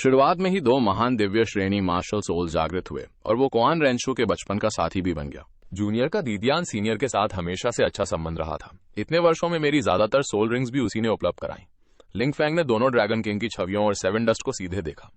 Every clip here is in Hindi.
शुरुआत में ही दो महान दिव्य श्रेणी मार्शल सोल जागृत हुए और वो कुआन रेंशो के बचपन का साथी भी बन गया। जूनियर का दीदियान सीनियर के साथ हमेशा से अच्छा संबंध रहा था। इतने वर्षों में मेरी ज्यादातर सोल रिंग्स भी उसी ने उपलब्ध कराई। लिंग फैंग ने दोनों ड्रैगन किंग की छवियों और सेवन डस्ट को सीधे देखा।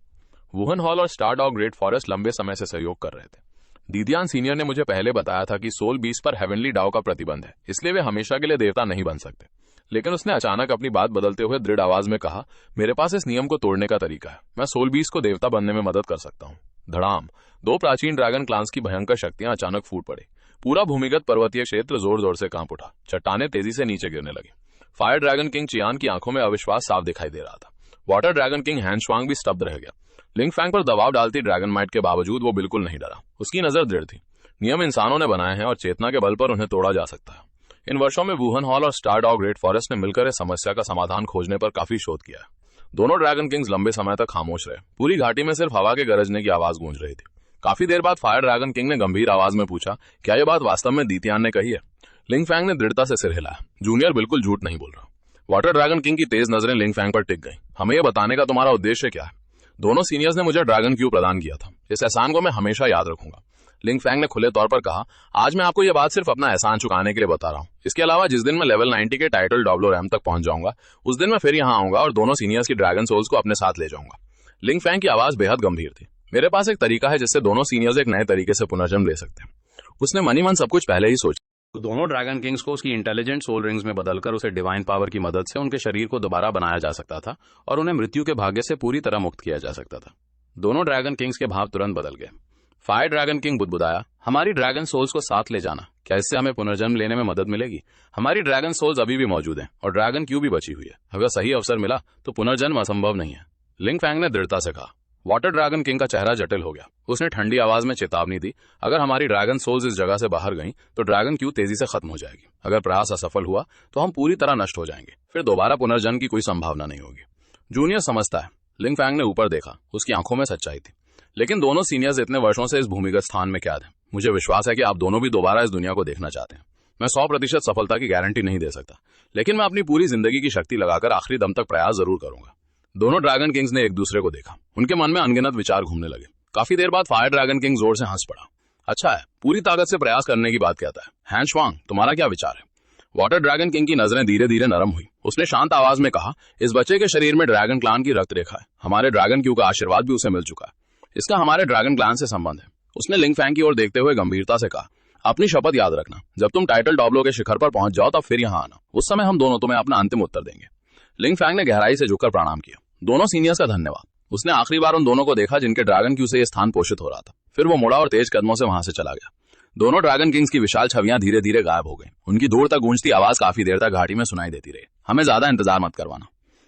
वुहन हॉल और स्टार डॉग ग्रेट फॉरेस्ट लंबे समय से सहयोग कर रहे थे। दीदियान सीनियर ने मुझे पहले बताया था कि सोल बीस पर हेवनली डाउ का प्रतिबंध है, इसलिए वे हमेशा के लिए देवता नहीं बन सकते। लेकिन उसने अचानक अपनी बात बदलते हुए दृढ़ आवाज में कहा, मेरे पास इस नियम को तोड़ने का तरीका है। मैं सोल बीस को देवता बनने में मदद कर सकता हूँ। धड़ाम, दो प्राचीन ड्रैगन क्लान्स की भयंकर शक्तियां अचानक फूट पड़ी। पूरा भूमिगत पर्वतीय क्षेत्र जोर जोर से कांप उठा। चट्टानें तेजी से नीचे गिरने लगी। फायर ड्रैगन किंग चियान की आंखों में अविश्वास साफ दिखाई दे रहा था। वाटर ड्रैगन किंग हैंशवांग भी स्तब्ध रह गया। लिंग फैंग पर दबाव डालती ड्रैगन माइट के बावजूद वो बिल्कुल नहीं डरा। उसकी नजर दृढ़ थी। नियम इंसानों ने बनाए हैं और चेतना के बल पर उन्हें तोड़ा जा सकता है। इन वर्षों में वुहन हॉल और स्टार डॉग ग्रेट फॉरेस्ट ने मिलकर इस समस्या का समाधान खोजने पर काफी शोध किया है। दोनों ड्रैगन किंग्स लंबे समय तक खामोश रहे। पूरी घाटी में सिर्फ हवा के गरजने की आवाज गूंज रही थी। काफी देर बाद फायर ड्रैगन किंग ने गंभीर आवाज में पूछा, क्या यह बात वास्तव में दीतियान ने कही है? लिंग फैंग ने दृढ़ता से सिर हिलाया। जूनियर बिल्कुल झूठ नहीं बोल रहा। वाटर ड्रैगन किंग की तेज नजरें लिंग फैंग पर टिक गई। हमें यह बताने का तुम्हारा उद्देश्य क्या है? दोनों सीनियर्स ने मुझे ड्रैगन क्यू प्रदान किया था। इस एहसान को मैं हमेशा याद रखूंगा। लिंग फैंग ने खुले तौर पर कहा, आज मैं आपको यह बात सिर्फ अपना एहसान चुकाने के लिए बता रहा हूं। इसके अलावा जिस दिन मैं लेवल 90 के टाइटल डॉब्लो रैम तक पहुंच जाऊंगा, उस दिन मैं फिर यहां आऊंगा और दोनों सीनियर्स की ड्रैगन सोल्स को अपने साथ ले जाऊंगा। लिंग फैंग की आवाज बेहद गंभीर थी। मेरे पास एक तरीका है जिससे दोनों सीनियर्स एक नए तरीके से पुनर्जन्म ले सकते हैं। उसने मनी मन सब कुछ पहले ही सोचा। दोनों ड्रैगन किंग्स को उसकी इंटेलिजेंट सोल रिंग्स में बदलकर उसे डिवाइन पावर की मदद से उनके शरीर को दोबारा बनाया जा सकता था और उन्हें मृत्यु के भाग्य से पूरी तरह मुक्त किया जा सकता था। दोनों ड्रैगन किंग्स के भाव तुरंत बदल गए। फायर ड्रैगन किंग बुदबुदाया, हमारी ड्रैगन सोल्स को साथ ले जाना, क्या इससे हमें पुनर्जन्म लेने में मदद मिलेगी? हमारी ड्रैगन सोल्स अभी भी मौजूद हैं और ड्रैगन क्यू भी बची हुई है। अगर सही अवसर मिला तो पुनर्जन्म असंभव नहीं है। लिंग फैंग ने दृढ़ता से कहा। वाटर ड्रैगन किंग का चेहरा जटिल हो गया। उसने ठंडी आवाज में चेतावनी दी, अगर हमारी ड्रैगन सोल्स इस जगह से बाहर गईं तो ड्रैगन क्यू तेजी से खत्म हो जाएगी। अगर प्रयास असफल हुआ तो हम पूरी तरह नष्ट हो जाएंगे। फिर दोबारा पुनर्जन्म की कोई संभावना नहीं होगी। जूनियर समझता है। लिंग फैंग ने ऊपर देखा। उसकी आंखों में सच्चाई थी। लेकिन दोनों सीनियर्स इतने वर्षों से इस भूमिगत स्थान में कैद हैं। मुझे विश्वास है कि आप दोनों भी दोबारा इस दुनिया को देखना चाहते हैं। मैं 100% सफलता की गारंटी नहीं दे सकता, लेकिन मैं अपनी पूरी जिंदगी की शक्ति लगाकर आखिरी दम तक प्रयास जरूर करूंगा। दोनों ड्रैगन किंग्स ने एक दूसरे को देखा। उनके मन में अनगिनत विचार घूमने लगे। काफी देर बाद फायर ड्रैगन किंग जोर से हंस पड़ा। अच्छा है, पूरी ताकत से प्रयास करने की बात कहता है। हैंशवांग, तुम्हारा क्या विचार है? वाटर ड्रैगन किंग की नजरें धीरे धीरे नरम हुई। उसने शांत आवाज में कहा, इस बच्चे के शरीर में ड्रैगन क्लान की रक्त रेखा है। हमारे ड्रैगन क्यू का आशीर्वाद भी उसे मिल चुका है। इसका हमारे ड्रैगन क्लान से संबंध है। उसने लिंग फैंग की ओर देखते हुए गंभीरता से कहा, अपनी शपथ याद रखना। जब तुम टाइटल डॉब्लो के शिखर पर पहुंच जाओ तब फिर यहां आना। उस समय हम दोनों तुम्हें अपना अंतिम उत्तर देंगे। लिंग फैंग ने गहराई से झुककर प्रणाम किया। दोनों सीनियर्स का धन्यवाद। उसने आखिरी बार उन दोनों को देखा जिनके ड्रैगन क्यू से यह स्थान पोषित हो रहा था। फिर वो मुड़ा और तेज कदमों से वहां से चला गया। दोनों ड्रैगन किंग्स की विशाल छवियां धीरे धीरे गायब हो गई। उनकी दूर तक गूंजती आवाज काफी देर तक घाटी में सुनाई देती रही। हमें ज्यादा इंतजार मत करवाना।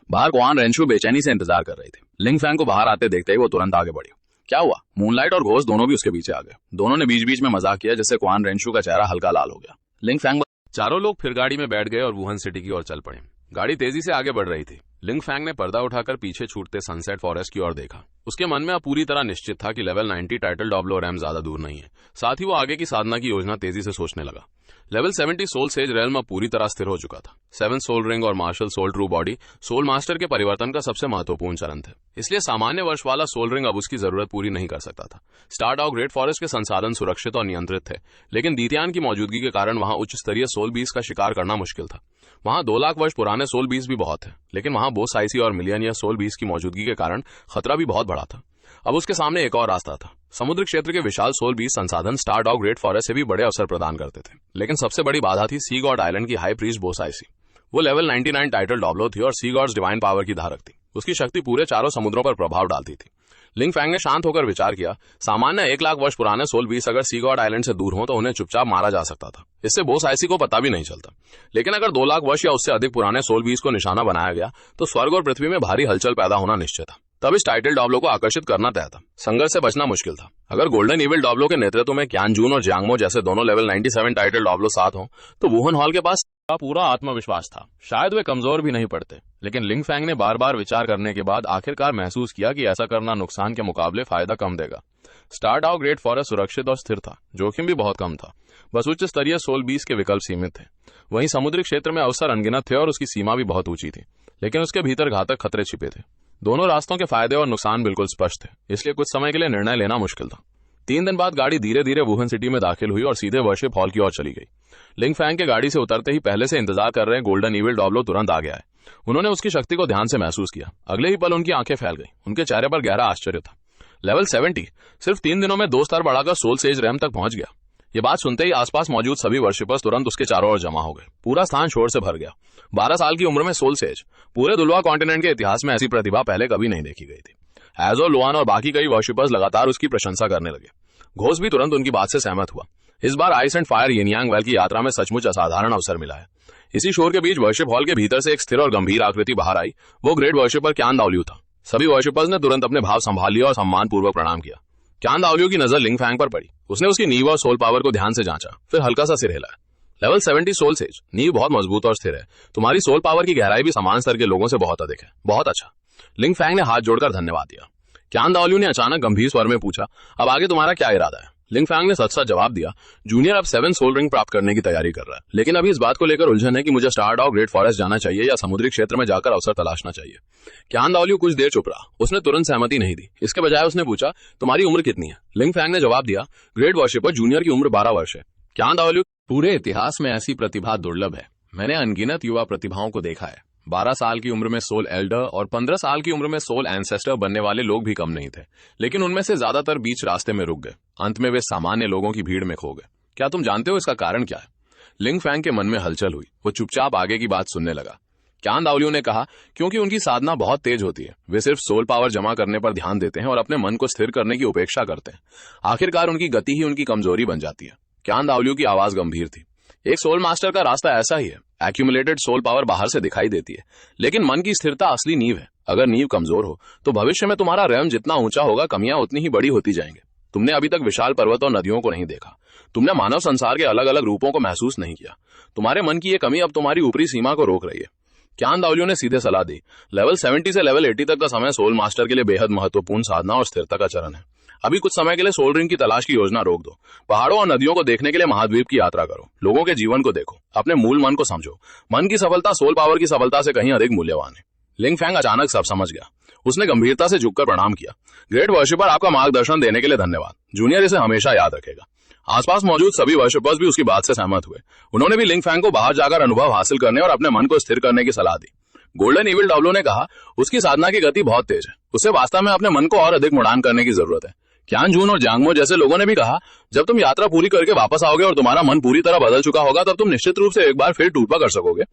बाहर कुआन रेंशु बेचैनी से इंतजार कर रही थी। लिंग फैंग को बाहर आते देखते ही वो तुरंत आगे बढ़ी। क्या हुआ? मूनलाइट और घोष दोनों भी उसके पीछे आ गए। दोनों ने बीच बीच में मजाक किया, जिससे कुआन रेंशु का चेहरा हल्का लाल हो गया। लिंग फैंग चारों लोग फिर गाड़ी में बैठ गए और वुहन सिटी की ओर चल पड़े। गाड़ी तेजी से आगे बढ़ रही थी। लिंग फैंग ने पर्दा उठाकर पीछे छूटते सनसेट फॉरेस्ट की ओर देखा। उसके मन में अब पूरी तरह निश्चित था कि लेवल 90 टाइटल डॉब्लो रैम ज्यादा दूर नहीं है। साथ ही वो आगे की साधना की योजना तेजी से सोचने लगा। लेवल 70 सोल सेज रेल्म अब पूरी तरह स्थिर हो चुका था। 7 सोल रिंग और martial soul true body soul master के परिवर्तन का सबसे महत्वपूर्ण चरण थे। इसलिए सामान्य वर्ष वाला सोल रिंग अब उसकी जरूरत पूरी नहीं कर सकता था। स्टार डॉग ग्रेट फॉरेस्ट के संसाधन सुरक्षित और नियंत्रित थे, लेकिन दीतियान की मौजूदगी के कारण वहां उच्च स्तरीय सोल बीस का शिकार करना मुश्किल था। वहां 2 लाख वर्ष पुराने सोल बीस भी बहुत थे, लेकिन वहां बोस आईसी और मिलियनियर सोल बीस की मौजूदगी के कारण खतरा भी बहुत बड़ा था। अब उसके सामने एक और रास्ता था। समुद्र क्षेत्र के विशाल सोल बीस संसाधन स्टार डॉग ग्रेट फॉरेस्ट से भी बड़े अवसर प्रदान करते थे, लेकिन सबसे बड़ी बाधा थी सी गॉड आइलैंड की हाई प्रीस्ट बोस आईसी। वो लेवल 99 टाइटल डॉब्लो थी और सी गॉड्स डिवाइन पावर की धारक थी। उसकी शक्ति पूरे चारों समुद्रों पर प्रभाव डालती थी। लिंग फैंग ने शांत होकर विचार किया, सामान्य 1 लाख वर्ष पुराने सोल बीस अगर सी गॉड आइलैंड से दूर हो तो उन्हें चुपचाप मारा जा सकता था। इससे बोस आईसी को पता भी नहीं चलता। लेकिन अगर 2 लाख वर्ष या उससे अधिक पुराने सोल बीस को निशाना बनाया गया तो स्वर्ग और पृथ्वी में भारी हलचल पैदा होना निश्चित था। तब इस टाइटल डॉब्लो को आकर्षित करना तय था। संघर्ष से बचना मुश्किल था। अगर गोल्डन इविल डॉब्लो के नेतृत्व में क्यान जून और जियांगमो जैसे दोनों लेवल 97 टाइटल डॉब्लो साथ हों तो वुहन हॉल के पास पूरा आत्मविश्वास था। शायद वे कमजोर भी नहीं पड़ते। लेकिन लिंग फैंग ने बार बार विचार करने के बाद आखिरकार महसूस किया कि ऐसा करना नुकसान के मुकाबले फायदा कम देगा। स्टार डॉग ग्रेट फॉरेस्ट सुरक्षित और स्थिर था। जोखिम भी बहुत कम था। बस उच्च स्तरीय सोल बीस के विकल्प सीमित थे। वहीं समुद्री क्षेत्र में अवसर अनगिनत थे और उसकी सीमा भी बहुत ऊंची थी, लेकिन उसके भीतर घातक खतरे छिपे थे। दोनों रास्तों के फायदे और नुकसान बिल्कुल स्पष्ट थे, इसलिए कुछ समय के लिए निर्णय लेना मुश्किल था। 3 दिन बाद गाड़ी धीरे धीरे वुहान सिटी में दाखिल हुई और सीधे वर्शिप हॉल की ओर चली गई। लिंग फैंग के गाड़ी से उतरते ही पहले से इंतजार कर रहे गोल्डन ईविल डॉब्लो तुरंत आ गया है। उन्होंने उसकी शक्ति को ध्यान से महसूस किया। अगले ही पल उनकी आंखें फैल गई। उनके चेहरे पर गहरा आश्चर्य था। लेवल 70 सिर्फ 3 दिनों में 2 स्तर बढ़ाकर सोल सेज रैम तक पहुंच गया। ये बात सुनते ही आसपास मौजूद सभी वर्शिपर्स तुरंत उसके चारों ओर जमा हो गए। पूरा स्थान शोर से भर गया। 12 साल की उम्र में सोल सेज, पूरे दुलवा कॉन्टिनेंट के इतिहास में ऐसी प्रतिभा पहले कभी नहीं देखी गई थी। एजो, लुआन और बाकी कई वर्शिपर्स लगातार उसकी प्रशंसा करने लगे। घोष भी तुरंत उनकी बात से सहमत हुआ। इस बार आइस एंड फायर यिनयांग वेल की यात्रा में सचमुच असाधारण अवसर मिला है। इसी शोर के बीच वर्शिप हॉल के भीतर से एक स्थिर और गंभीर आकृति बाहर आई। वो ग्रेट वर्शिपर क्यान दाओलियू था। सभी वर्शिपर्स ने तुरंत अपने भाव संभाल लिया और सम्मानपूर्वक प्रणाम किया। क्यान दाओलियू की नजर लिंग फैंग पर पड़ी। उसने उसकी नींव और सोल पावर को ध्यान से जांचा, फिर हल्का सा सिर हिलाया। लेवल 70 सोल सेज, नींव बहुत मजबूत और स्थिर है। तुम्हारी सोल पावर की गहराई भी समान स्तर के लोगों से बहुत अधिक है। बहुत अच्छा। लिंग फैंग ने हाथ जोड़कर धन्यवाद दिया। क्यान दाओलियू ने अचानक गंभीर स्वर में पूछा, अब आगे तुम्हारा क्या इरादा है? लिंग फैंग ने सच सच जवाब दिया, जूनियर अब 7 सोल रिंग प्राप्त करने की तैयारी कर रहा है, लेकिन अभी इस बात को लेकर उलझन है कि मुझे स्टार डॉग ग्रेट फॉरेस्ट जाना चाहिए या समुद्री क्षेत्र में जाकर अवसर तलाशना चाहिए। क्यान दाओलियू कुछ देर चुप रहा। उसने तुरंत सहमति नहीं दी। इसके बजाय उसने पूछा, तुम्हारी उम्र कितनी है? लिंग फैंग ने जवाब दिया, ग्रेट वर्शिपर जूनियर की उम्र 12 वर्ष है। क्यान दाओलियू, पूरे इतिहास में ऐसी प्रतिभा दुर्लभ है। मैंने अनगिनत युवा प्रतिभाओं को देखा है। 12 साल की उम्र में सोल एल्डर और 15 साल की उम्र में सोल एंसेस्टर बनने वाले लोग भी कम नहीं थे, लेकिन उनमें से ज्यादातर बीच रास्ते में रुक गए। अंत में वे सामान्य लोगों की भीड़ में खो गए। क्या तुम जानते हो इसका कारण क्या है? लिंग फैंग के मन में हलचल हुई। वो चुपचाप आगे की बात सुनने लगा। क्यान दाओलियू ने कहा, क्योंकि उनकी साधना बहुत तेज होती है। वे सिर्फ सोल पावर जमा करने पर ध्यान देते हैं और अपने मन को स्थिर करने की उपेक्षा करते हैं। आखिरकार उनकी गति ही उनकी कमजोरी बन जाती है। क्यान दाओलियू की आवाज गंभीर थी। एक सोल मास्टर का रास्ता ऐसा ही है। एक्यूमुलेटेड सोल पावर बाहर से दिखाई देती है, लेकिन मन की स्थिरता असली नींव है। अगर नींव कमजोर हो तो भविष्य में तुम्हारा रैम जितना ऊंचा होगा, कमियां उतनी ही बड़ी होती जाएंगे। तुमने अभी तक विशाल पर्वत और नदियों को नहीं देखा। तुमने मानव संसार के अलग अलग रूपों को महसूस नहीं किया। तुम्हारे मन की ये कमी अब तुम्हारी ऊपरी सीमा को रोक रही है। क्यान दाओलियू ने सीधे सलाह दी, लेवल 70 से लेवल 80 तक का समय सोल मास्टर के लिए बेहद महत्वपूर्ण साधना और स्थिरता का चरण है। अभी कुछ समय के लिए सोल रिंग की तलाश की योजना रोक दो। पहाड़ों और नदियों को देखने के लिए महाद्वीप की यात्रा करो। लोगों के जीवन को देखो। अपने मूल मन को समझो। मन की सफलता सोल पावर की सफलता से कहीं अधिक मूल्यवान है। लिंग फैंग अचानक सब समझ गया। उसने गंभीरता से झुककर प्रणाम किया। ग्रेट वर्शिपर, आपका मार्गदर्शन देने के लिए धन्यवाद। जूनियर इसे हमेशा याद रखेगा। आसपास मौजूद सभी वर्शिपर्स भी उसकी बात से सहमत हुए। उन्होंने भी लिंग फैंग को बाहर जाकर अनुभव हासिल करने और अपने मन को स्थिर करने की सलाह दी। गोल्डन ईविल डॉब्लो ने कहा, उसकी साधना की गति बहुत तेज है। उसे वास्तव में अपने मन को और अधिक मुड़ान करने की जरूरत है। क्यान जून और जांगमो जैसे लोगों ने भी कहा, जब तुम यात्रा पूरी करके वापस आओगे और तुम्हारा मन पूरी तरह बदल चुका होगा, तब तुम निश्चित रूप से एक बार फिर टूटपा कर सकोगे।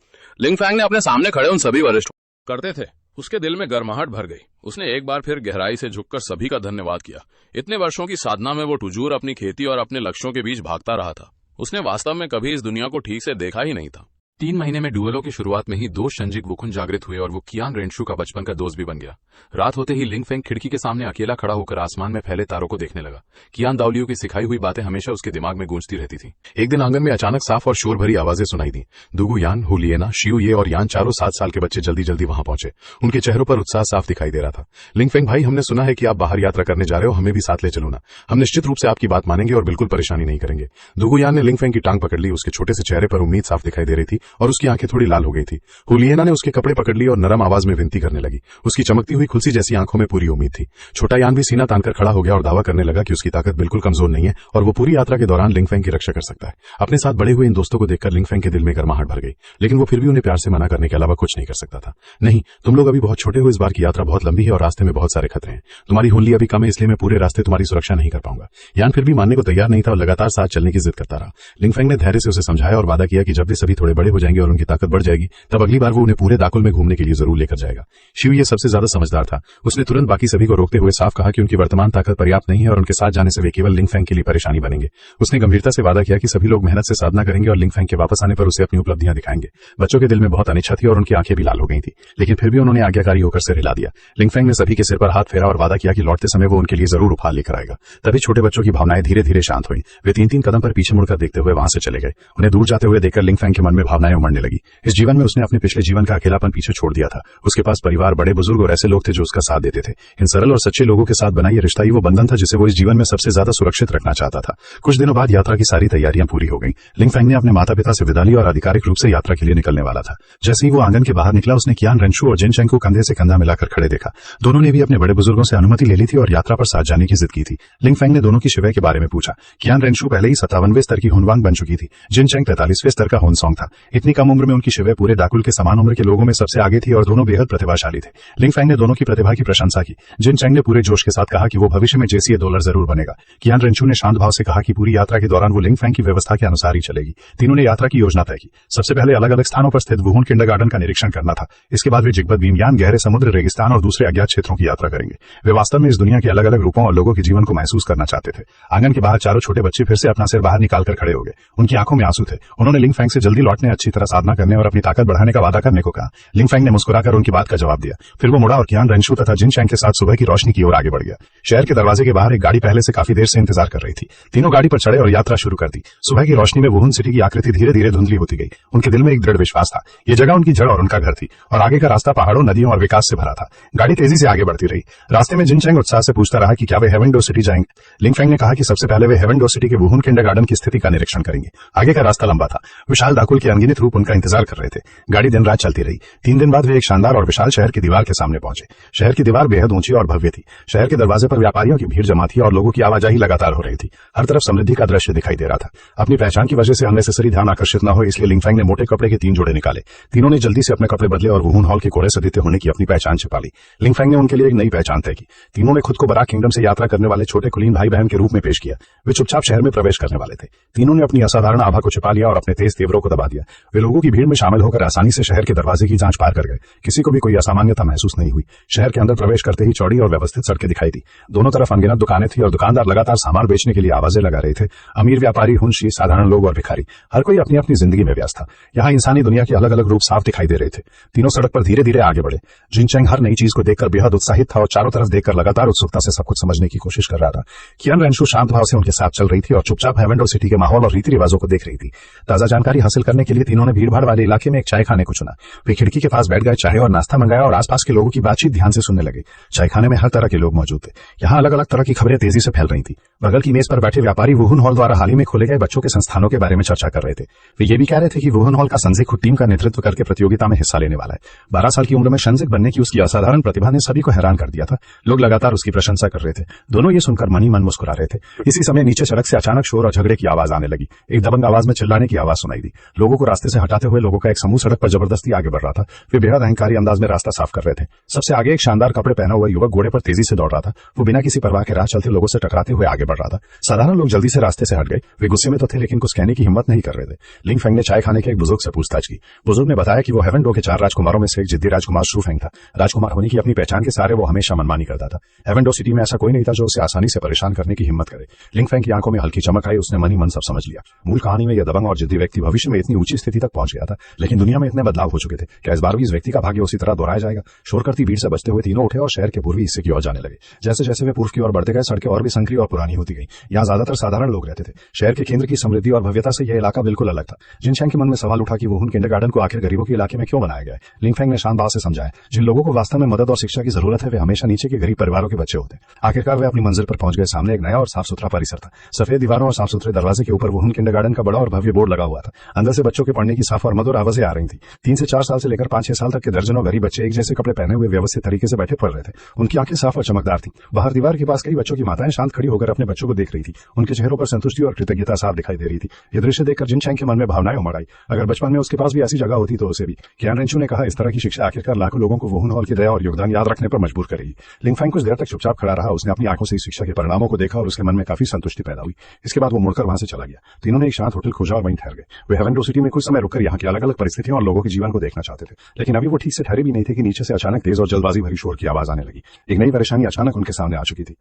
लिंग फैंग ने अपने सामने खड़े उन सभी वरिष्ठ करते थे। उसके दिल में गर्माहट भर गई। उसने एक बार फिर गहराई से झुककर सभी का धन्यवाद किया। इतने वर्षों की साधना में वो टुजूर अपनी खेती और अपने लक्ष्यों के बीच भागता रहा था। उसने वास्तव में कभी इस दुनिया को ठीक से देखा ही नहीं था। 3 महीने में डुअलो की शुरुआत में ही 2 शंजिक वुकुन जागृत हुए और वो कियान रेंशु का बचपन का दोस्त भी बन गया। रात होते ही लिंग फैंग खिड़की के सामने अकेला खड़ा होकर आसमान में फैले तारों को देखने लगा। कियान दाओलियू की सिखाई हुई बातें हमेशा उसके दिमाग में गूंजती रहती थी। एक दिन आंगन में अचानक साफ और शोर भरी आवाजें सुनाई दी। दुगु यान, हुलियना, शियू ये और यान चारों 7 साल के बच्चे जल्दी जल्दी वहां पहुंचे। उनके चेहरों पर उत्साह साफ दिखाई दे रहा था। लिंग फैंग भाई, हमने सुना है कि आप बाहर यात्रा करने जा रहे हो, हमें भी साथ ले चलो ना। हम निश्चित रूप से आपकी बात मानेंगे और बिल्कुल परेशानी नहीं करेंगे। दुगु यान ने लिंग फैंग की टांग पकड़ ली। उसके छोटे से चेहरे पर उम्मीद साफ दिखाई दे रही थी और उसकी आंखें थोड़ी लाल हो गई थी। हुलियना ने उसके कपड़े पकड़ लिए और नरम आवाज में विनती करने लगी। उसकी चमकती हुई खुलसी जैसी आंखों में पूरी उम्मीद थी। छोटा यान भी सीना तानकर खड़ा हो गया और दावा करने लगा कि उसकी ताकत बिल्कुल कमजोर नहीं है और वो पूरी यात्रा के दौरान लिंग फैंग की रक्षा कर सकता है। अपने साथ बड़े हुए इन दोस्तों को देखकर लिंग फैंग के दिल में गर्माहट भर गई, लेकिन वो फिर भी उन्हें प्यार से मना करने के अलावा कुछ नहीं कर सकता था। नहीं, तुम लोग अभी बहुत छोटे हो। इस बार की यात्रा बहुत लंबी है और रास्ते में बहुत सारे खतरे हैं। तुम्हारी हुनली अभी कम है, इसलिए मैं पूरे रास्ते तुम्हारी सुरक्षा नहीं कर पाऊंगा। यान फिर भी मानने को तैयार नहीं था और लगातार साथ चलने की जिद करता रहा। लिंग फैंग ने धैर्य से उसे समझाया और वादा किया कि जब वे सभी थोड़े बड़े हो जाएंगे और उनकी ताकत बढ़ जाएगी, तब अगली बार वो उन्हें पूरे दाकुल में घूमने के लिए जरूर लेकर जाएगा। शिव ये सबसे ज्यादा समझदार था। उसने तुरंत बाकी सभी को रोकते हुए साफ कहा कि उनकी वर्तमान ताकत पर्याप्त नहीं है और उनके साथ जाने से वे केवल लिंग फैंग के लिए परेशानी बनेंगे। उसने गंभीरता से वादा किया कि सभी लोग मेहनत से साधना करेंगे और लिंग फैंग के वापस आने पर उसे अपनी उपलब्धियां दिखाएंगे। बच्चों के दिल में बहुत अनिच्छा थी और उनकी आंखें भी लाल हो गई थी, लेकिन फिर भी उन्होंने आज्ञाकारी होकर सिर हिला दिया। लिंग फैंग ने सभी के सिर पर हाथ फेरा और वादा किया कि लौटते समय वो उनके लिए जरूर उपहार लेकर आएगा। तभी छोटे बच्चों की भावनाएं धीरे धीरे शांत हुई। वे 3-3 कदम पर पीछे मुड़कर देखते हुए वहां से चले गए। उन्हें दूर जाते हुए देखकर लिंग फैंग के मन में भावना भावनाएं उमड़ने लगी। इस जीवन में उसने अपने पिछले जीवन का अकेलापन पीछे छोड़ दिया था। उसके पास परिवार, बड़े बुजुर्ग और ऐसे लोग थे जो उसका साथ देते थे। इन सरल और सच्चे लोगों के साथ बना ये रिश्ता ही वो बंधन था जिसे वो इस जीवन में सबसे ज्यादा सुरक्षित रखना चाहता था। कुछ दिनों बाद यात्रा की सारी तैयारियां पूरी हो गई। लिंगफेंग ने अपने माता पिता से विदा ली और आधिकारिक रूप से यात्रा के लिए निकलने वाला था। जैसे ही वो आंगन के बाहर निकला, उसने कियान रेंशु और जिनचेंग को कंधे से कंधा मिलाकर खड़े देखा। दोनों ने भी अपने बड़े बुजुर्गों से अनुमति ले ली थी और यात्रा पर साथ जाने की जिद की थी। लिंगफेंग ने दोनों की शिवय के बारे में पूछा। कियान रेंशु पहले ही 57वें स्तर की हुनवांग बन चुकी थी। जिनचेंग 45वें स्तर का होनसोंग था। इतनी कम उम्र में उनकी शिवय पूरे डाकुल के समान उम्र के लोगों में सबसे आगे थी और दोनों बेहद प्रतिभाशाली थे। लिंगफेंग ने दोनों की प्रतिभा की प्रशंसा की। जिनचेंग ने पूरे जोश के साथ कहा कि वो भविष्य में जेसीए डॉलर जरूर बनेगा। कियान रेंशु ने शांत भाव से कहा कि पूरी यात्रा के दौरान वो लिंगफेंग की व्यवस्था के अनुसार ही चलेगी। तीनों ने यात्रा की योजना तय की। सबसे पहले अलग अलग स्थानों पर स्थित वुहुन किंडरगार्टन का निरीक्षण करना था। इसके बाद वे जिग्बत बीमयान, गहरे समुद्र, रेगिस्तान और दूसरे अज्ञात क्षेत्रों की यात्रा करेंगे। वे वास्तव में इस दुनिया के अलग अलग रूपों और लोगों के जीवन को महसूस करना चाहते थे। आंगन के बाहर चारों छोटे बच्चे फिर से अपना सिर बाहर निकालकर खड़े हो गए। उनकी आंखों में आंसू थे। उन्होंने लिंगफेंग से जल्दी लौटने, अच्छी तरह साधना करने और अपनी ताकत बढ़ाने का वादा करने को कहा। लिंगफेंग ने मुस्कुराकर उनकी बात का जवाब दिया। फिर वो मुड़ा और कियान रेंशु तथा जिनचेंग के साथ सुबह की रोशनी की ओर आगे बढ़ गया। शहर के दरवाजे के बाहर एक गाड़ी पहले से काफी देर से इंतजार कर रही थी। तीनों गाड़ी पर चढ़े और यात्रा शुरू कर दी। सुबह की रोशनी में वुहुन सिटी की आकृति धीरे धीरे धुंधली होती गई। उनके दिल में एक दृढ़ विश्वास था। ये जगह उनकी जड़ और उनका घर थी और आगे का रास्ता पहाड़ों, नदियों और विकास से भरा था। गाड़ी तेजी से आगे बढ़ती रही। रास्ते में जिनचेंग उत्साह से पूछता रहा कि क्या वे हेवन डो सिटी जाएंगे। लिंगफेंग ने कहा कि सबसे पहले वे हेवन डो सिटी के वुहुन किंडरगार्टन की स्थिति का निरीक्षण करेंगे। आगे का रास्ता लंबा था। विशाल डाकुल के अनगिनत रूप उनका इंतजार कर रहे थे। गाड़ी दिन रात चलती रही। 3 दिन बाद वे एक शानदार और विशाल शहर की दीवार के सामने पहुंचे। शहर की दीवार बेहद ऊंची और भव्य थी। शहर के दरवाजे पर व्यापारियों की भीड़ जमा थी और लोगों की आवाजाही लगातार हो रही थी। हर तरफ समृद्धि का दृश्य दिखाई दे रहा था। अपनी पहचान की वजह से अननेसेसरी ध्यान आकर्षित न हो, इसलिए लिंगफेंग ने मोटे कपड़े के 3 जोड़े निकाले। तीनों ने जल्दी से अपने कपड़े बदले और वुहुन हॉल के कोड़े से आदित्य होने की अपनी पहचान छिपा ली। लिंगफेंग ने उनके लिए एक नई पहचान तय की। तीनों ने खुद को बराक किंगडम से यात्रा करने वाले छोटे कुलीन भाई बहन के रूप में पेश किया। वे चुपचाप शहर में प्रवेश करने वाले थे। तीनों ने अपनी असाधारण आभा को छिपा लिया और अपने तेज तेवरों को दबा दिया। वे लोगों की भीड़ में शामिल होकर आसानी से शहर के दरवाजे की जांच पार कर गए। किसी को भी कोई असामान्यता महसूस नहीं हुई। शहर के अंदर प्रवेश करते ही चौड़ी और व्यवस्थित सड़कें दिखाई दी। दोनों तरफ अनगिनत दुकानें थी और दुकानदार लगातार सामान बेचने के लिए आवाजें लगा रहे थे। अमीर व्यापारी, हुनशी, साधारण लोग और भिखारी, हर कोई अपनी अपनी जिंदगी में व्यस्त था। यहाँ इंसानी दुनिया के अलग अलग रूप साफ दिखाई दे रहे थे। तीनों सड़क पर धीरे धीरे आगे बढ़े। जिनचेंग हर नई चीज को देखकर बेहद उत्साहित था और चारों तरफ देखकर लगातार उत्सुकता से सब कुछ समझने की कोशिश कर रहा था। कियान रेंशु शांत भाव से उनके साथ चल रही थी और चुपचाप हेवन डो सिटी के माहौल और रीति रिवाजों को देख रही थी। ताजा जानकारी हासिल करने के लिए तीनों ने भीड़भाड़ वाले इलाके में एक चाय खाने को चुना। वे खिड़की के पास बैठ गए, चाय और नाश्ता मंगाया और आसपास के लोगों की बातचीत ध्यान से सुनने लगे। चाय खाने में हर तरह के लोग मौजूद थे। यहाँ अलग अलग तरह की खबरें तेजी से फैल रही थी। बगल की मेज पर बैठे व्यापारी वुहुन हॉल द्वारा हाल ही में खोले गए बच्चों के संस्थानों के बारे में चर्चा कर रहे थे। वे ये भी कह रहे थे कि वुहुन हॉल का शंजिक खुद टीम का नेतृत्व करके प्रतियोगिता में हिस्सा लेने वाला है। 12 साल की उम्र में शंजिक बनने की उसकी असाधारण प्रतिभा ने सभी को हैरान कर दिया था। लोग लगातार उसकी प्रशंसा कर रहे थे। दोनों ये सुनकर मन ही मन मुस्कुरा रहे थे। इसी समय नीचे सड़क से अचानक शोर और झगड़े की आवाज आने लगी। एक दबंग आवाज में चिल्लाने की आवाज सुनाई दी। लोगों को रास्ते से हटाते हुए लोगों का एक समूह सड़क पर जबरदस्ती आगे बढ़ रहा था। वे बेहद अहंकारी अंदाज में रास्ता साफ कर रहे थे। सबसे आगे एक शानदार कपड़े पहना हुआ युवक घोड़े पर तेजी से दौड़ रहा था। वो बिना किसी परवाह के राह चलते लोगों से टकराते हुए आगे बढ़ रहा था। साधारण लोग जल्दी से रास्ते से हट गए। वे गुस्से में तो थे लेकिन कुछ कहने की हिम्मत नहीं कर रहे थे। लिंगफेंग ने चाय खाने के एक बुजुर्ग से पूछताछ की। बुजुर्ग ने बताया कि वो हेवन डो के 4 राजकुमारों में से एक जिद्दी राजकुमार शूफेंग था। राजकुमार होने की अपनी पहचान के सहारे वो हमेशा मनमानी करता था। हेवन डो सिटी में ऐसा कोई नहीं था जो उसे आसानी से परेशान करने की हिम्मत करे। लिंगफेंग की आंखों में हल्की चमक आई। उसने मन ही मन सब समझ लिया। मूल कहानी में यह दबंग और जिद्दी व्यक्ति भविष्य में इतनी ऊंची स्थिति तक पहुंच गया था, लेकिन दुनिया में इतने बदलाव हो चुके थे। क्या इस बार भी इस व्यक्ति का भाग्य उसी तरह दोहराया जाएगा? शोर करती भीड़ से बचते हुए तीनों उठे और शहर के पूर्वी हिस्से की ओर जाने लगे। जैसे जैसे वे पूर्व की ओर बढ़ते गए, सड़कें और भी संकरी और पुरानी होती गई। यहाँ ज्यादातर साधारण लोग रहते थे। शहर के केंद्र की समृद्धि और भव्यता से यह इलाका बिल्कुल अलग था। जिनचेंग के मन में सवाल उठा कि वुहुन किंडरगार्टन को आखिर गरीबों के इलाके में क्यों बनाया गया है। लिंगफेंग ने शांत भाव से समझाया, जिन लोगों को वास्तव में मदद और शिक्षा की जरूरत है वे हमेशा नीचे के गरीब परिवारों के बच्चे होते हैं। आखिरकार वे अपनी मंजिल पर पहुंच गए। सामने एक नया और साफ सुथरा परिसर था। सफेद दीवारों और साफ सुथरे दरवाजे के ऊपर वुहुन किंडरगार्टन का बड़ा और भव्य बोर्ड लगा हुआ था। अंदर से बच्चों के पढ़ने की साफ और मधुर आवाजें आ रही थी। 3 से 4 साल से लेकर 5-6 साल तक के दर्जनों गरीब बच्चे एक जैसे कपड़े पहने हुए व्यवस्थित तरीके से बैठे पढ़ रहे थे। उनकी आंखें साफ और चमकदार थी। बाहर दीवार के पास कई बच्चों की माताएं शांत खड़ी होकर अपने बच्चों को देख रही थी। उनके चेहरों पर संतुष्टि और कृतज्ञता साफ दिखाई दे रही थी। यह दृश्य देखकर जिनचेंग के मन में भावनाएं उमड़ आई। अगर बचपन में उसके पास भी ऐसी जगह होती तो उसे भी। कियान रेंशु ने कहा, इस तरह की शिक्षा आखिरकार लाखों लोगों को वुहुन हॉल की दया और योगदान याद रखने पर मजबूर करेगी। लिंगफेंग कुछ देर तक चुपचाप खड़ा रहा। उसने अपनी आंखों से इस शिक्षा के परिणामों को देखा और उसके मन में काफी संतुष्टि पैदा हुई। इसके बाद वो मुड़कर वहां से चला गया। तीनों ने एक शांत होटल खोजा और वहीं ठहर गए। वे हेवन डो सिटी में कुछ समय रुककर यहाँ की अलग अलग परिस्थितियों और लोगों के जीवन को देखना चाहते थे, लेकिन अभी वो ठीक से ठहरे भी नहीं थे कि नीचे से अचानक तेज और जल्दबाजी भरी शोर की आवाज आने लगी। एक नई परेशानी अचानक उनके सामने आ चुकी थी।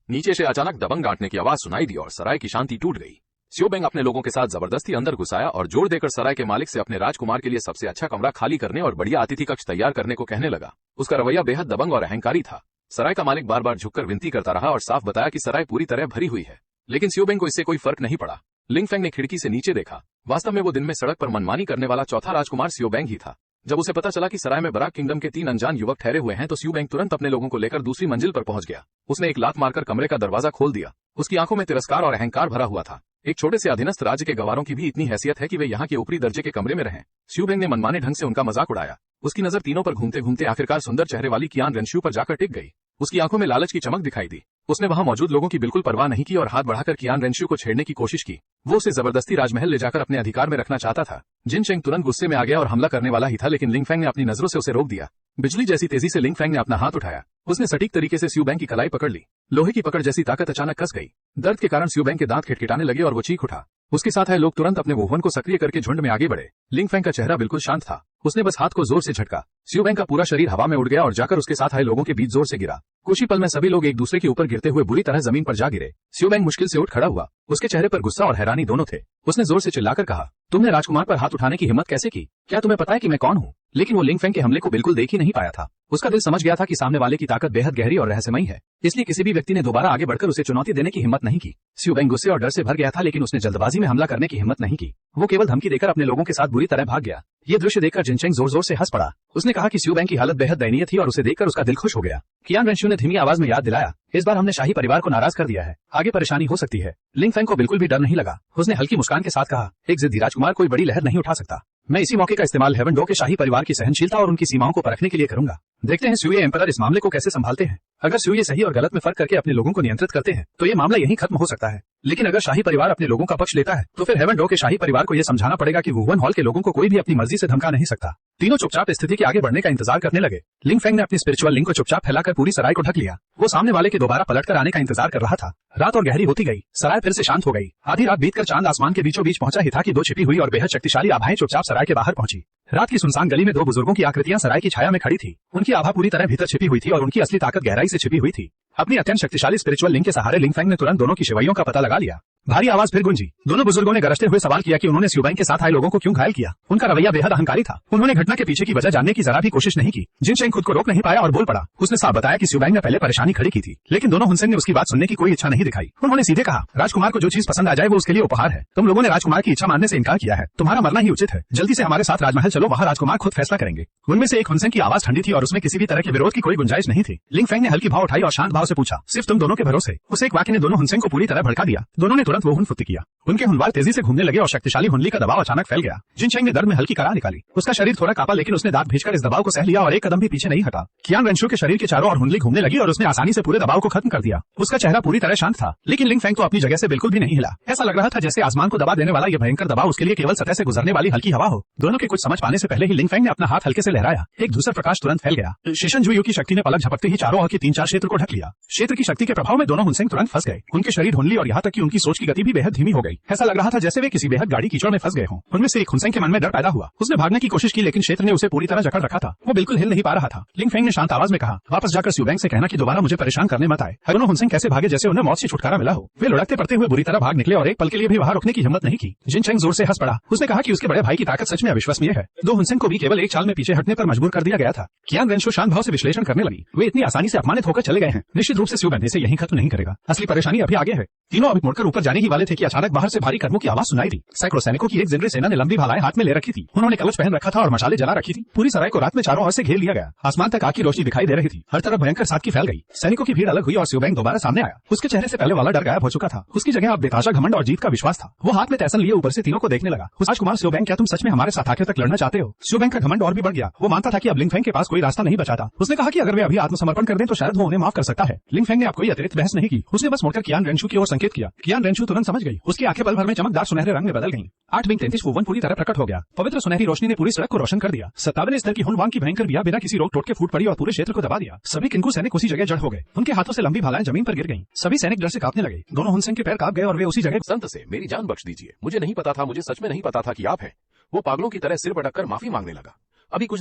नीचे से अचानक दबंग गांठने की आवाज सुनाई दी और सराय की शांति टूट गई। स्योबेंग अपने लोगों के साथ जबरदस्ती अंदर घुसाया और जोर देकर सराय के मालिक से अपने राजकुमार के लिए सबसे अच्छा कमरा खाली करने और बढ़िया अतिथि कक्ष तैयार करने को कहने लगा। उसका रवैया बेहद दबंग और अहंकारी था। सराय का मालिक बार बार झुककर विनती करता रहा और साफ बताया कि सराय पूरी तरह भरी हुई है, लेकिन स्योबेंग को इससे कोई फर्क नहीं पड़ा। लिंगफेंग ने खिड़की से नीचे देखा। वास्तव में वो दिन में सड़क पर मनमानी करने वाला चौथा राजकुमार स्यूबेंग ही था। जब उसे पता चला कि सराय में बराक किंगडम के 3 अनजान युवक ठहरे हुए हैं तो स्यूबेंग तुरंत अपने लोगों को लेकर दूसरी मंजिल पर पहुंच गया। उसने एक लात मारकर कमरे का दरवाजा खोल दिया। उसकी आंखों में तिरस्कार और अहंकार भरा हुआ था। एक छोटे से अधीनस्थ राज्य के गवारों की भी इतनी हैसियत है कि वे यहाँ के ऊपरी दर्जे के कमरे में रहें। स्यूबेंग ने मनमाने ढंग से उनका मजाक उड़ाया। उसकी नजर तीनों पर घूमते घूमते आखिरकार सुंदर चेहरे वाली कियान रेंशू पर जाकर टिक गई। उसकी आंखों में लालच की चमक दिखाई दी। उसने वहां मौजूद लोगों की बिल्कुल परवाह नहीं की और हाथ बढ़ाकर कियान रेंशू को छेड़ने की कोशिश की। वो उसे जबरदस्ती राजमहल ले जाकर अपने अधिकार में रखना चाहता था। जिनचेंग तुरंत गुस्से में आ गया और हमला करने वाला ही था, लेकिन लिंगफेंग ने अपनी नजरों से उसे रोक दिया। बिजली जैसी तेजी से लिंगफेंग ने अपना हाथ उठाया। उसने सटीक तरीके से स्यूबेंग की कलाई पकड़ ली। लोहे की पकड़ जैसी ताकत अचानक कस गई। दर्द के कारण स्यूबेंग के दांत खिटखिटाने लगे और वो चीख उठा। उसके साथ आए लोग तुरंत अपने वुवन को सक्रिय करके झुंड में आगे बढ़े। लिंगफेंग का चेहरा बिल्कुल शांत था। उसने बस हाथ को जोर से झटका। स्यूबेंग का पूरा शरीर हवा में उड़ गया और जाकर उसके साथ आए लोगों के बीच जोर से गिरा। कुछ ही पल में सभी लोग एक दूसरे के ऊपर गिरते हुए बुरी तरह जमीन पर जा गिरे। स्यूबेंग मुश्किल से उठ खड़ा हुआ। उसके चेहरे पर गुस्सा और हैरानी दोनों थे। उसने जोर से चिल्लाकर कहा, तुमने राजकुमार पर हाथ उठाने की हिम्मत कैसे की? क्या तुम्हें पता है कि मैं कौन हूँ? लेकिन वो लिंगफेंग के हमले को बिल्कुल देख ही नहीं पाया था। उसका दिल समझ गया था कि सामने वाले की ताकत बेहद गहरी और रहस्यमयी है, इसलिए किसी भी व्यक्ति ने दोबारा आगे बढ़कर उसे चुनौती देने की हिम्मत नहीं की। स्यूबेंग गुस्से और डर से भर गया था, लेकिन उसने जल्दबाजी में हमला करने की हिम्मत नहीं की। वो केवल धमकी देकर अपने लोगों के साथ बुरी तरह भाग गया। ये दृश्य देखकर जिनचेंग जोर जोर से हंस पड़ा। उसने कहा कि स्यूबेंग की हालत बेहद दयनीय थी और उसे देखकर उसका दिल खुश हो गया। कियान रेंशू ने धीमी आवाज में याद दिलाया, इस बार हमने शाही परिवार को नाराज कर दिया है, आगे परेशानी हो सकती है। लिंगफेंग को बिल्कुल भी डर नहीं लगा। उसने हल्की मुस्कान के साथ कहा, एक जिद्दी राजकुमार कोई बड़ी लहर नहीं उठा सकता। मैं इसी मौके का इस्तेमाल हेवन डो के शाही परिवार की सहनशीलता और उनकी सीमाओं को परखने के लिए करूंगा। देखते हैं स्यूये एम्परर इस मामले को कैसे संभालते हैं। अगर स्यूये सही और गलत में फर्क करके अपने लोगों को नियंत्रित करते हैं तो ये मामला यहीं खत्म हो सकता है। लेकिन अगर शाही परिवार अपने लोगों का पक्ष लेता है तो फिर हेवन डो के शाही परिवार को यह समझाना पड़ेगा कि वुवन हॉल के लोगों को कोई भी अपनी मर्जी से धमका नहीं सकता। तीनों चुपचाप स्थिति के आगे बढ़ने का इंतजार करने लगे। लिंगफेंग ने अपनी स्पिरिचुअल लिंक को चुपचाप फैलाकर पूरी सराय को ढक लिया। वो सामने वाले के दोबारा पलटकर आने का इंतजार कर रहा था। रात और गहरी होती गई। सराय फिर से शांत हो गई। आधी रात बीतकर चांद आसमान के बीचों बीच पहुंचा ही था कि दो छिपी हुई और बेहद शक्तिशाली आभाएं चुपचाप सराय के बाहर पहुंची। रात की सुनसान गली में दो बुजुर्गों की आकृतियां सराय की छाया में खड़ी थी। उनकी आभा पूरी तरह भीतर छिपी हुई थी और उनकी असली ताकत गहराई से छिपी हुई थी। अपनी अत्यंत शक्तिशाली स्पिरिचुअल लिंक के सहारे लिंगफेंग ने तुरंत दोनों की शिवाइयों का पता लगा लिया। भारी आवाज फिर गूंजी। दोनों बुजुर्गों ने गरजते हुए सवाल किया कि उन्होंने स्यूबेंग के साथ आए लोगों को क्यों घायल किया। उनका रवैया बेहद अहंकारी था। उन्होंने घटना के पीछे की वजह जानने की जरा भी कोशिश नहीं की। जिनचेंग खुद को रोक नहीं पाया और बोल पड़ा। उसने साफ बताया कि स्यूबेंग ने पहले परेशानी खड़ी की थी, लेकिन दोनों हुनसेंग ने उसकी बात सुनने की कोई इच्छा नहीं दिखाई। उन्होंने सीधे कहा, राजकुमार को जो चीज पसंद आ जाए वो उसके लिए उपहार है। तुम लोगों ने राजकुमार की इच्छा मानने से इनकार किया है। तुम्हारा मरना ही उचित है। जल्दी से हमारे साथ राजमहल चलो, वहाँ राजकुमार खुद फैसला करेंगे। उनमें से एक हुनसेंग की आवाज ठंडी थी और उसमें किसी भी तरह के विरोध की कोई गुंजाइश नहीं थी। लिंगफेंग ने हल्की भाव उठाई और शांत भाव से पूछा, सिर्फ तुम दोनों के भरोसे? उस एक वाक्य ने दोनों हुनसेंग को पूरी तरह भड़का दिया। दोनों ने तुरंत वो हुन फुत्ती किया। उनके हुनवार तेजी से घूमने लगे और शक्तिशाली हुनली का दबाव अचानक फैल गया। जिनचेंग ने दर्द में हल्की करार निकाली। उसका शरीर थोड़ा कांपा, लेकिन उसने दांत भींचकर इस दबाव को सह लिया और एक कदम भी पीछे नहीं हटा। कियान रेंशू के शरीर के चारों ओर हुनली घूमने लगी और उसने आसानी से पूरे दबाव को खत्म कर दिया। उसका चेहरा पूरी तरह शांत था, लेकिन लिंगफेंग तो अपनी जगह से बिल्कुल भी नहीं हिला। ऐसा लग रहा था जैसे आसमान को दबा देने वाला यह भयंकर दबाव उसके लिए केवल सतह से गुजरने वाली हल्की हवा हो। दोनों के कुछ समझ पाने से पहले ही लिंगफेंग ने अपना हाथ हल्के से लहराया। एक दूसरा प्रकाश तुरंत फैल गया। शिशनजुयू की शक्ति ने पलक झपकते ही चारों ओर के 3-4 क्षेत्र को ढक लिया। क्षेत्र की शक्ति के प्रभाव में दोनों हुनसेंग तुरंत फंस गए। उनके शरीर हुनली और यहाँ तक कि उनकी सोच की गति भी बेहद धीमी हो गई। ऐसा लग रहा था जैसे वे किसी बेहद गाड़ी कीचड़ में फंस गए हों। उनमें से एक हुनसेंग के मन में डर पैदा हुआ। उसने भागने की कोशिश की, लेकिन क्षेत्र ने उसे पूरी तरह जकड़ रखा था। वो बिल्कुल हिल नहीं पा रहा था। लिंगफेंग ने शांत आवाज में कहा, वापस जाकर स्यूबेंग से कहना कि दोबारा मुझे परेशान करने मत आए। दोनों हुनसेंग कैसे भागे जैसे उन्हें मौत से छुटकारा मिला हो। वे लुढ़कते पड़ते हुए बुरी तरह भाग निकले और एक पल के लिए भी वहां रुकने की हिम्मत नहीं की। जिनचेंग जोर से हंस पड़ा। उसने कहा कि उसके बड़े भाई की ताकत सच में अविश्वसनीय है। दो हुनसेंग को भी केवल एक चाल में पीछे हटने पर मजबूर कर दिया गया था। कियान रेंशू शांत भाव से विश्लेषण करने लगी। वे इतनी आसानी से अपमानित होकर चले गए हैं। निश्चित रूप से स्यूबेंग इसे यहीं खत्म नहीं करेगा। असली परेशानी अभी आगे है। तीनों अभी मुड़कर ऊपर जाने ही वाले थे कि अचानक बाहर से भारी कदमों की आवाज सुनाई दी। सैकड़ों सैनिकों की एक जिंदगी सेना ने लंबी भालाएं हाथ में ले रखी थी। उन्होंने कवच पहन रखा था और मशाले जला रखी थी। पूरी सराय को रात में चारों ओर से घेर लिया गया। आसमान तक आग की रोशनी दिखाई दे रही थी। हर तरफ भयंकर सादगी फैल गई। सैनिकों की भीड़ अलग हुई और स्यूबेंग दोबारा सामने आया। उसके चेहरे से पहले वाला डर गायब हो चुका था। उसकी जगह अब बेताशा घमंड और जीत का विश्वास था। वो हाथ में तैसन लिए ऊपर से तीनों को देखने लगा। राजकुमार स्यूबेंग, क्या तुम सच में हमारे साथ आखिर तक लड़ना चाहते हो? स्यूबेंग का घमंड और भी बढ़ गया। वो मानता था कि अब लिंगफेंग के पास कोई रास्ता नहीं बचा था। उसने कहा कि अगर वे अभी आत्मसमर्पण कर दें तो शायद वो उन्हें माफ कर सकता है। लिंगफेंग ने अब कोई अतिरिक्त बहस नहीं की। उसने बस मुड़कर कियान रेंशू की ओर संकेत किया। कियान रेंशू तुरंत समझ गई। उसकी आंखें पल भर में चमकदार सुनहरे रंग में बदल गईं। 8-33 वुवन पूरी तरह प्रकट हो गया। पवित्र सुनहरी रोशनी ने पूरी सड़क को रोशन कर दिया। 57 स्तर की हुनवांग की भयंकर बिया बिना किसी रोक टोट के फूट पड़ी और पूरे क्षेत्र को दबा दिया। सभी किंकू सैनिक उसी जगह जड़ हो गए। उनके हाथों से लंबी भालाएं जमीन पर गिर गईं। सभी सैनिक डर से कांपने लगे। दोनों हुनसेंग के पैर कांप गए और वे उसी जगह। संत से मेरी जान बख्श दीजिए, मुझे नहीं पता था, मुझे सच में नहीं पता था कि आप हैं। वो पागलों की तरह सिर पटक कर माफी मांगने लगा। अभी कुछ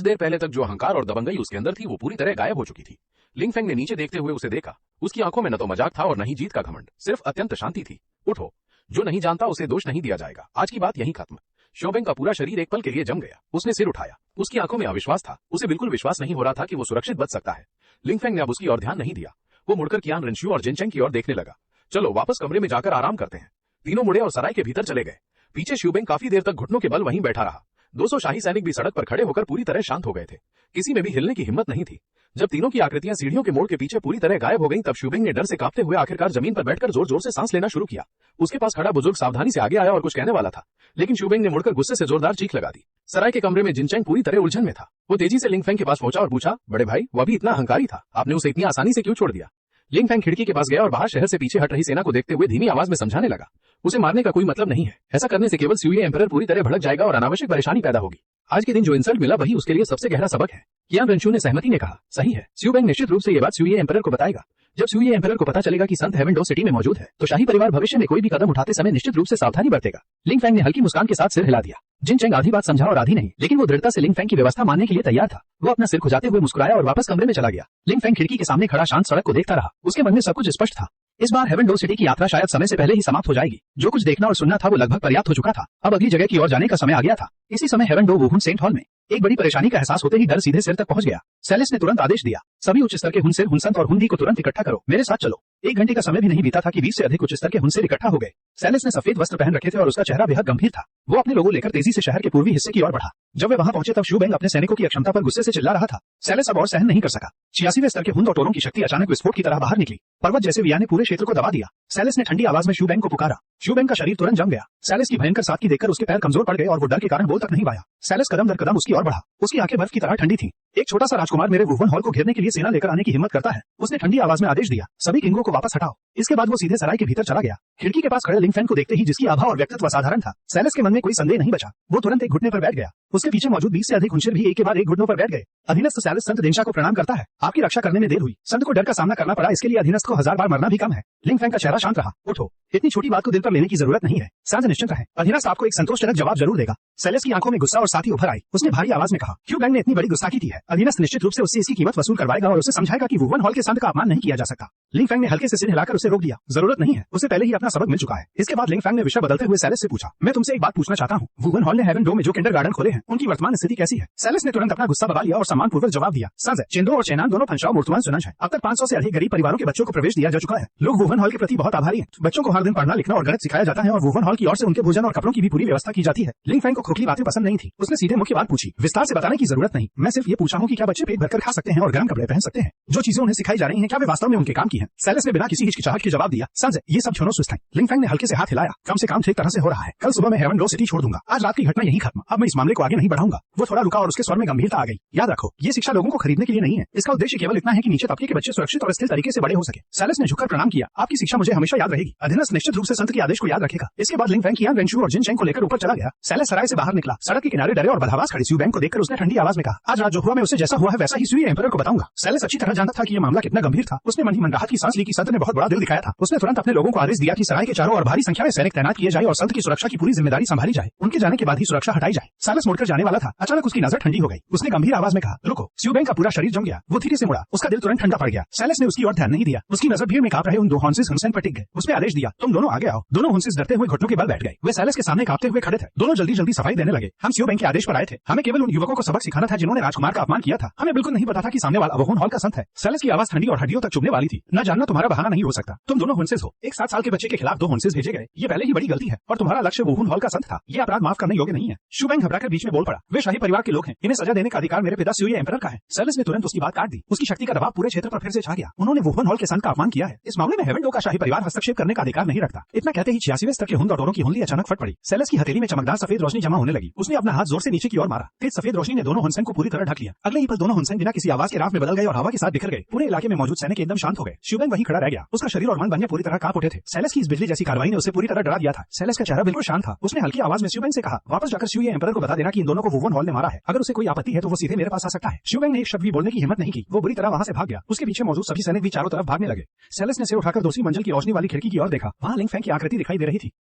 देर पहले तक जो अहंकार और दबंगई उसके अंदर थी वो पूरी तरह गायब हो चुकी थी। लिंगफेंग ने नीचे देखते हुए उसे देखा। उसकी आंखों में न तो मजाक था और न ही जीत का घमंड, सिर्फ अत्यंत शांति थी। उठो, जो नहीं जानता उसे दोष नहीं दिया जाएगा। आज की बात यहीं खत्म। स्यूबेंग का पूरा शरीर एक पल के लिए जम गया। उसने सिर उठाया। उसकी आंखों में अविश्वास था। उसे बिल्कुल विश्वास नहीं हो रहा था कि वो सुरक्षित बच सकता है। लिंगफेंग ने अब उसकी ओर ध्यान नहीं दिया। वो मुड़कर कियान रेंशू और जिनचेंग की ओर देखने लगा। चलो वापस कमरे में जाकर आराम करते हैं। तीनों मुड़े और सराय के भीतर चले गए। पीछे श्यूबेंग काफी देर तक घुटनों के बल वहीं बैठा रहा। 200 शाही सैनिक भी सड़क पर खड़े होकर पूरी तरह शांत हो गए थे। किसी में भी हिलने की हिम्मत नहीं थी। जब तीनों की आकृतियां सीढ़ियों के मोड़ के पीछे पूरी तरह गायब हो गईं, तब श्यूबेंग ने डर से कांपते हुए आखिरकार जमीन पर बैठकर जोर जोर से सांस लेना शुरू किया। उसके पास खड़ा बुजुर्ग सावधानी से आगे आया और कुछ कहने वाला था, लेकिन श्यूबेंग ने मुड़कर गुस्से से जोरदार चीख लगा दी। सराय के कमरे में जिनचैंग पूरी तरह उलझन में था। वो तेजी से लिंगफेंग के पास पहुंचा और पूछा, बड़े भाई, वो अभी इतना अहंकारी था, आपने उसे इतनी आसानी से क्यों छोड़ दिया? लिंगफेंग खिड़की के पास गया और बाहर शहर से पीछे हट रही सेना को देखते हुए धीमी आवाज में समझाने लगा, उसे मारने का कोई मतलब नहीं है। ऐसा करने से केवल सुई एम्परर पूरी तरह भड़क जाएगा और अनावश्यक परेशानी पैदा होगी। आज के दिन जो इंसल्ट मिला वही उसके लिए सबसे गहरा सबक है। कियान रेंशु ने सहमति ने कहा, सही है, श्यूबेंग निश्चित रूप से ये बात सुई एम्परर को बताएगा। जब सुई एम्परर को पता चलेगा कि संत हेवन डो सिटी में मौजूद है, तो शाही परिवार भविष्य में कोई भी कदम उठाते समय निश्चित रूप से सावधानी बरतेगा। लिंगफेंग ने हल्की मुस्कान के साथ सिर हिला दिया। जिनचैंग आधी बात समझा और आधी नहीं, लेकिन वो दृढ़ता से लिंगफेंग की व्यवस्था मानने के लिए तैयार था। वो अपना सिर खुजाते हुए मुस्कुराया और वापस कमरे में चला गया। लिंगफेंग खिड़की के सामने खड़ा शांत सड़क को देखता रहा। उसके मन में सब कुछ स्पष्ट था। इस बार हेवन डो सिटी की यात्रा शायद समय से पहले ही समाप्त हो जाएगी। जो कुछ देखना और सुनना था वो लगभग पर्याप्त हो चुका था। अब अगली जगह की ओर जाने का समय आ गया था। इसी समय हेवन डो वुहुन सेंट हॉल में एक बड़ी परेशानी का एहसास होते ही डर सीधे सिर तक पहुंच गया। सेलेस ने तुरंत आदेश दिया, सभी उच्च स्तर के हुनसिर, हुनसंत और हुनदी को तुरंत इकट्ठा करो, मेरे साथ चलो। 1 घंटे का समय भी नहीं बीता था कि 20 से अधिक उच्च स्तर के हुनसिर इकट्ठा हो गए। सेलेस ने सफेद वस्त्र पहन रखे थे और उसका चेहरा बेहद गंभीर था। वो अपने लोगों लेकर तेजी से शहर के पूर्वी हिस्से की ओर बढ़ा। जब वे वहां पहुंचे तब श्यूबेंग अपने सैनिकों की अक्षमता पर गुस्से से चिल्ला रहा था। सेलेस अब और सहन नहीं कर सका। 86वें स्तर के हुन और टोरों की शक्ति अचानक विस्फोट की तरह बाहर निकली। पर्वत जैसे विया ने पूरे क्षेत्र को दबा दिया। सेलेस ने ठंडी आवाज में श्यूबेंग को पुकारा। श्यूबेंग का शरीर तुरंत जम गया। सेलेस की भयंकर सादगी देखकर उसके पैर कमजोर पड़ गए और वो डर के कारण बोल तक नहीं पाया। सेलेस कदम दर कदम उसकी ओर बढ़ा। उसकी आंखें बर्फ की तरह ठंडी थीं। एक छोटा सा राजकुमार मेरे वुवन हॉल को घेरने के लिए सेना लेकर आने की हिम्मत करता है। उसने ठंडी आवाज में आदेश दिया, सभी किंगों को वापस हटाओ। इसके बाद वो सीधे सराय के भीतर चला गया। खिड़की के पास खड़े लिंगफेंग को देखते ही, जिसकी आभा और व्यक्तित्व असाधारण था, सेलेस के मन में कोई संदेह नहीं बचा। वो तुरंत एक घुटने पर बैठ गया। उसके पीछे मौजूद 20 से अधिक हुनसिर भी एक के बाद एक घुटनों पर बैठ गए। अधीनस्थ सेलेस संत देंशा को प्रणाम करता है, आपकी रक्षा करने में देर हुई। संत को डर का सामना करना पड़ा, इसके लिए अधीनस्थ को 1000 बार मरना भी कम है। लिंगफेंग का चेहरा शांत रहा। उठो, इतनी छोटी बात को दिल पर लेने की जरूरत नहीं है। शांत निश्चिंत रहें, अधीनस्थ आपको एक संतोषजनक जवाब जरूर देगा। सेलेस की आंखों में गुस्सा और साथ ही उभर आई। उसने भारी आवाज में कहा, श्यूबेंग ने इतनी बड़ी गुस्ताखी की है, अधीनस्थ निश्चित रूप से उससे इसकी कीमत वसूल करवाएगा और उसे समझाएगा कि वुवन हॉल के संत का अपमान नहीं किया जा सकता। लिंगफेंग ने हल्के से सिर हिलाकर उसे रोक दिया। जरूरत नहीं है, उसे पहले ही अपना सबक मिल चुका है। इसके बाद लिंगफेंग ने विषय बदलते हुए सेलेस से पूछा, मैं तुमसे एक बात पूछना चाहता हूँ, वुवन हॉल ने हेवन डो में जो किंडरगार्टन खोले हैं, उनकी वर्तमान स्थिति कैसी है? सेलेस ने तुरंत अपना गुस्सा भगा लिया और सम्मानपूर्वक जवाब दिया, संत चेंदो और चेनान दोनों फंशाओ मुर्तुआन सुनज है। अब तक 500 से अधिक गरीब परिवारों के बच्चों को प्रवेश दिया जा चुका है। लोग वुवन हॉल के प्रति बहुत आभारी हैं। बच्चों को हर दिन पढ़ना लिखना और गणित सिखाया जाता है और वुवन हॉल की ओर से उनके भोजन और कपड़ों की भी पूरी व्यवस्था की जाती है। लिंगफेंग को खोखली बातें पसंद नहीं थी। उसने सीधे मुख्य बात पूछी, विस्तार से बताने की जरूरत नहीं, मैं सिर्फ ये पूछा हूँ कि क्या बच्चे पेट भरकर खा सकते हैं और गर्म कपड़े पहन सकते हैं? जो चीजें उन्हें सिखाई जा रही हैं, क्या वे वास्तव में उनके काम की हैं? सेलेस ने बिना किसी हिचकिचाहट के जवाब दिया, संजय ये सब छोड़ो सुस्त है। लिंगफेंग ने हल्के से हाथ हिलाया, कम से काम ठीक तरह से हो रहा है। कल सुबह मैं हेवन डो सिटी छोड़ दूंगा। आज रात की घटना यही खत्म। अब मैं इस मामले को आगे नहीं बढ़ाऊंगा। वो थोड़ा रुका और उसके स्वर में गंभीरता आ गई। याद रखो, ये शिक्षा लोगों को खरीदने के लिए नहीं है। इसका उद्देश्य केवल इतना है कि नीचे तबके के बच्चे सुरक्षित और स्थिर तरीके से बड़े हो सके। सेलेस ने झुककर प्रणाम किया, आपकी शिक्षा मुझे हमेशा याद रहेगी। अधीनस्थ निश्चित रूप से संत के आदेश को याद रखेगा। इसके बाद लिंगफेंग कियान रेंशु और जिनचेंग को लेकर ऊपर चला गया। सेलेस सराय से बाहर निकला। सड़क के किनारे डरे और बदहवास खड़ी श्यूबेंग को देखकर उसने ठंडी आवाज में कहा, आज रात जो हुआ मैं उसे जैसा हुआ है वैसा ही सुई एम्परर को बताऊंगा। सेलेस अच्छी तरह जानता था कि यह मामला कितना गंभीर था। उसने मन ही मन राहत की सांस ली कि संत ने बहुत बड़ा दिल दिखाया था। उसने तुरंत अपने लोगों को आदेश दिया कि सराय के चारों ओर भारी संख्या में सैनिक तैनात किए जाए और संत की सुरक्षा की पूरी जिम्मेदारी संभाली जाए। उनके जाने के बाद ही सुरक्षा हटाई जाए। सेलेस मुड़कर जाने वाला था, अचानक उसकी नजर ठंडी हो गई। उसने गंभीर आवाज में कहा, रुको। श्यूबेंग का पूरा शरीर जम गया। वो धीरे से मुड़ा, उसका दिल तुरंत ठंडा पड़ गया। सेलेस ने उसकी ओर ध्यान नहीं दिया। उसकी नजर भीड़ में कांप रहे उन दो हुनसिस हुनसेन पर टिक गई। उसने आदेश दिया, तुम दोनों आगे आओ। दोनों हुनसिस डरते हुए घुटनों के बल बैठ गए। वे सेलेस के सामने कांपते हुए खड़े थे। दोनों जल्दी जल्दी सफाई देने लगे। हम श्यूबेंग के आदेश पर आए थे। हमें केवल उन युवकों को सबक सिखाना था जिन्होंने राजकुमार का अपमान किया था। हमें बिल्कुल नहीं पता था कि सामने वाला वुवन हॉल का संत है। सेलेस की आवाज ठंडी और हड्डियों तक चुभने वाली थी। न जानना तुम्हारा बहाना नहीं हो सकता। तुम दोनों हुनसिस हो। एक 7 साल के बच्चे के खिलाफ 2 हुनसिस भेजे गए। ये पहले ही बड़ी गलती है और तुम्हारा लक्ष्य वुवन हॉल का संत था। ये अपराध माफ करने योग्य नहीं है। श्यूबेंग घबराकर बीच में बोल पड़ा, वे शाही परिवार के लोग हैं। इन्हें सजा देने का अधिकार मेरे पिता सुई एम्परर का है। सेलेस ने तुरंत उसकी बात काट दी। उसकी शक्ति का दबाव पूरे क्षेत्र पर फिर से छा गया। उन्होंने वुवन हॉल के संत का अपमान किया है। इस मामले में हेवन डो का शाही परिवार हस्तक्षेप करने का अधिकार नहीं रखता। इतना कहते ही 86वें स्तर के हुन और टोरों की हुनली अचानक फट पड़ी। सेलेस की हथेली में चमकदार सफेद रोशनी जमा होने लगी। उसने अपना हाथ जोर से नीचे की ओर मारा। तेज सफेद रोशनी ने दोनों हुनसेन को पूरी तरह ढक लिया। अगले ही पल दोनों हुनसेन बिना किसी आवाज के राख में बदल गए और हवा के साथ बिखर गए। पूरे इलाके में मौजूद सैनिक एकदम शांत हो गए। श्यूबेंग वहीं खड़ा रह गया। उसका शरीर और मन बनिए पूरी तरह कांप उठे थे। सेलेस की इस बिजली जैसी कार्रवाई ने उसे पूरी तरह डरा दिया था। सेलेस का चेहरा बिल्कुल शांत था। उसने हल्की आवाज में श्यूबेंग से कहा, वापस जाकर सुई एम्परर को बता देना कि इन दोनों को वुवन हॉल ने मारा है। अगर उसे कोई आपत्ति है तो वो सीधे मेरे पास आ सकता है। श्यूबेंग ने एक शब्द भी बोलने की हिम्मत नहीं की। वो बुरी तरह वहां से भाग गया। उसके पीछे मौजूद सभी सैनिक भी चारों तरफ भागने लगे। सेलेस ने सिर उठाकर दूसरी मंजिल की रोशनी वाली खिड़की की ओर देखा। वहां लिंगफेंग की आकृति दिखाई दे रही थी।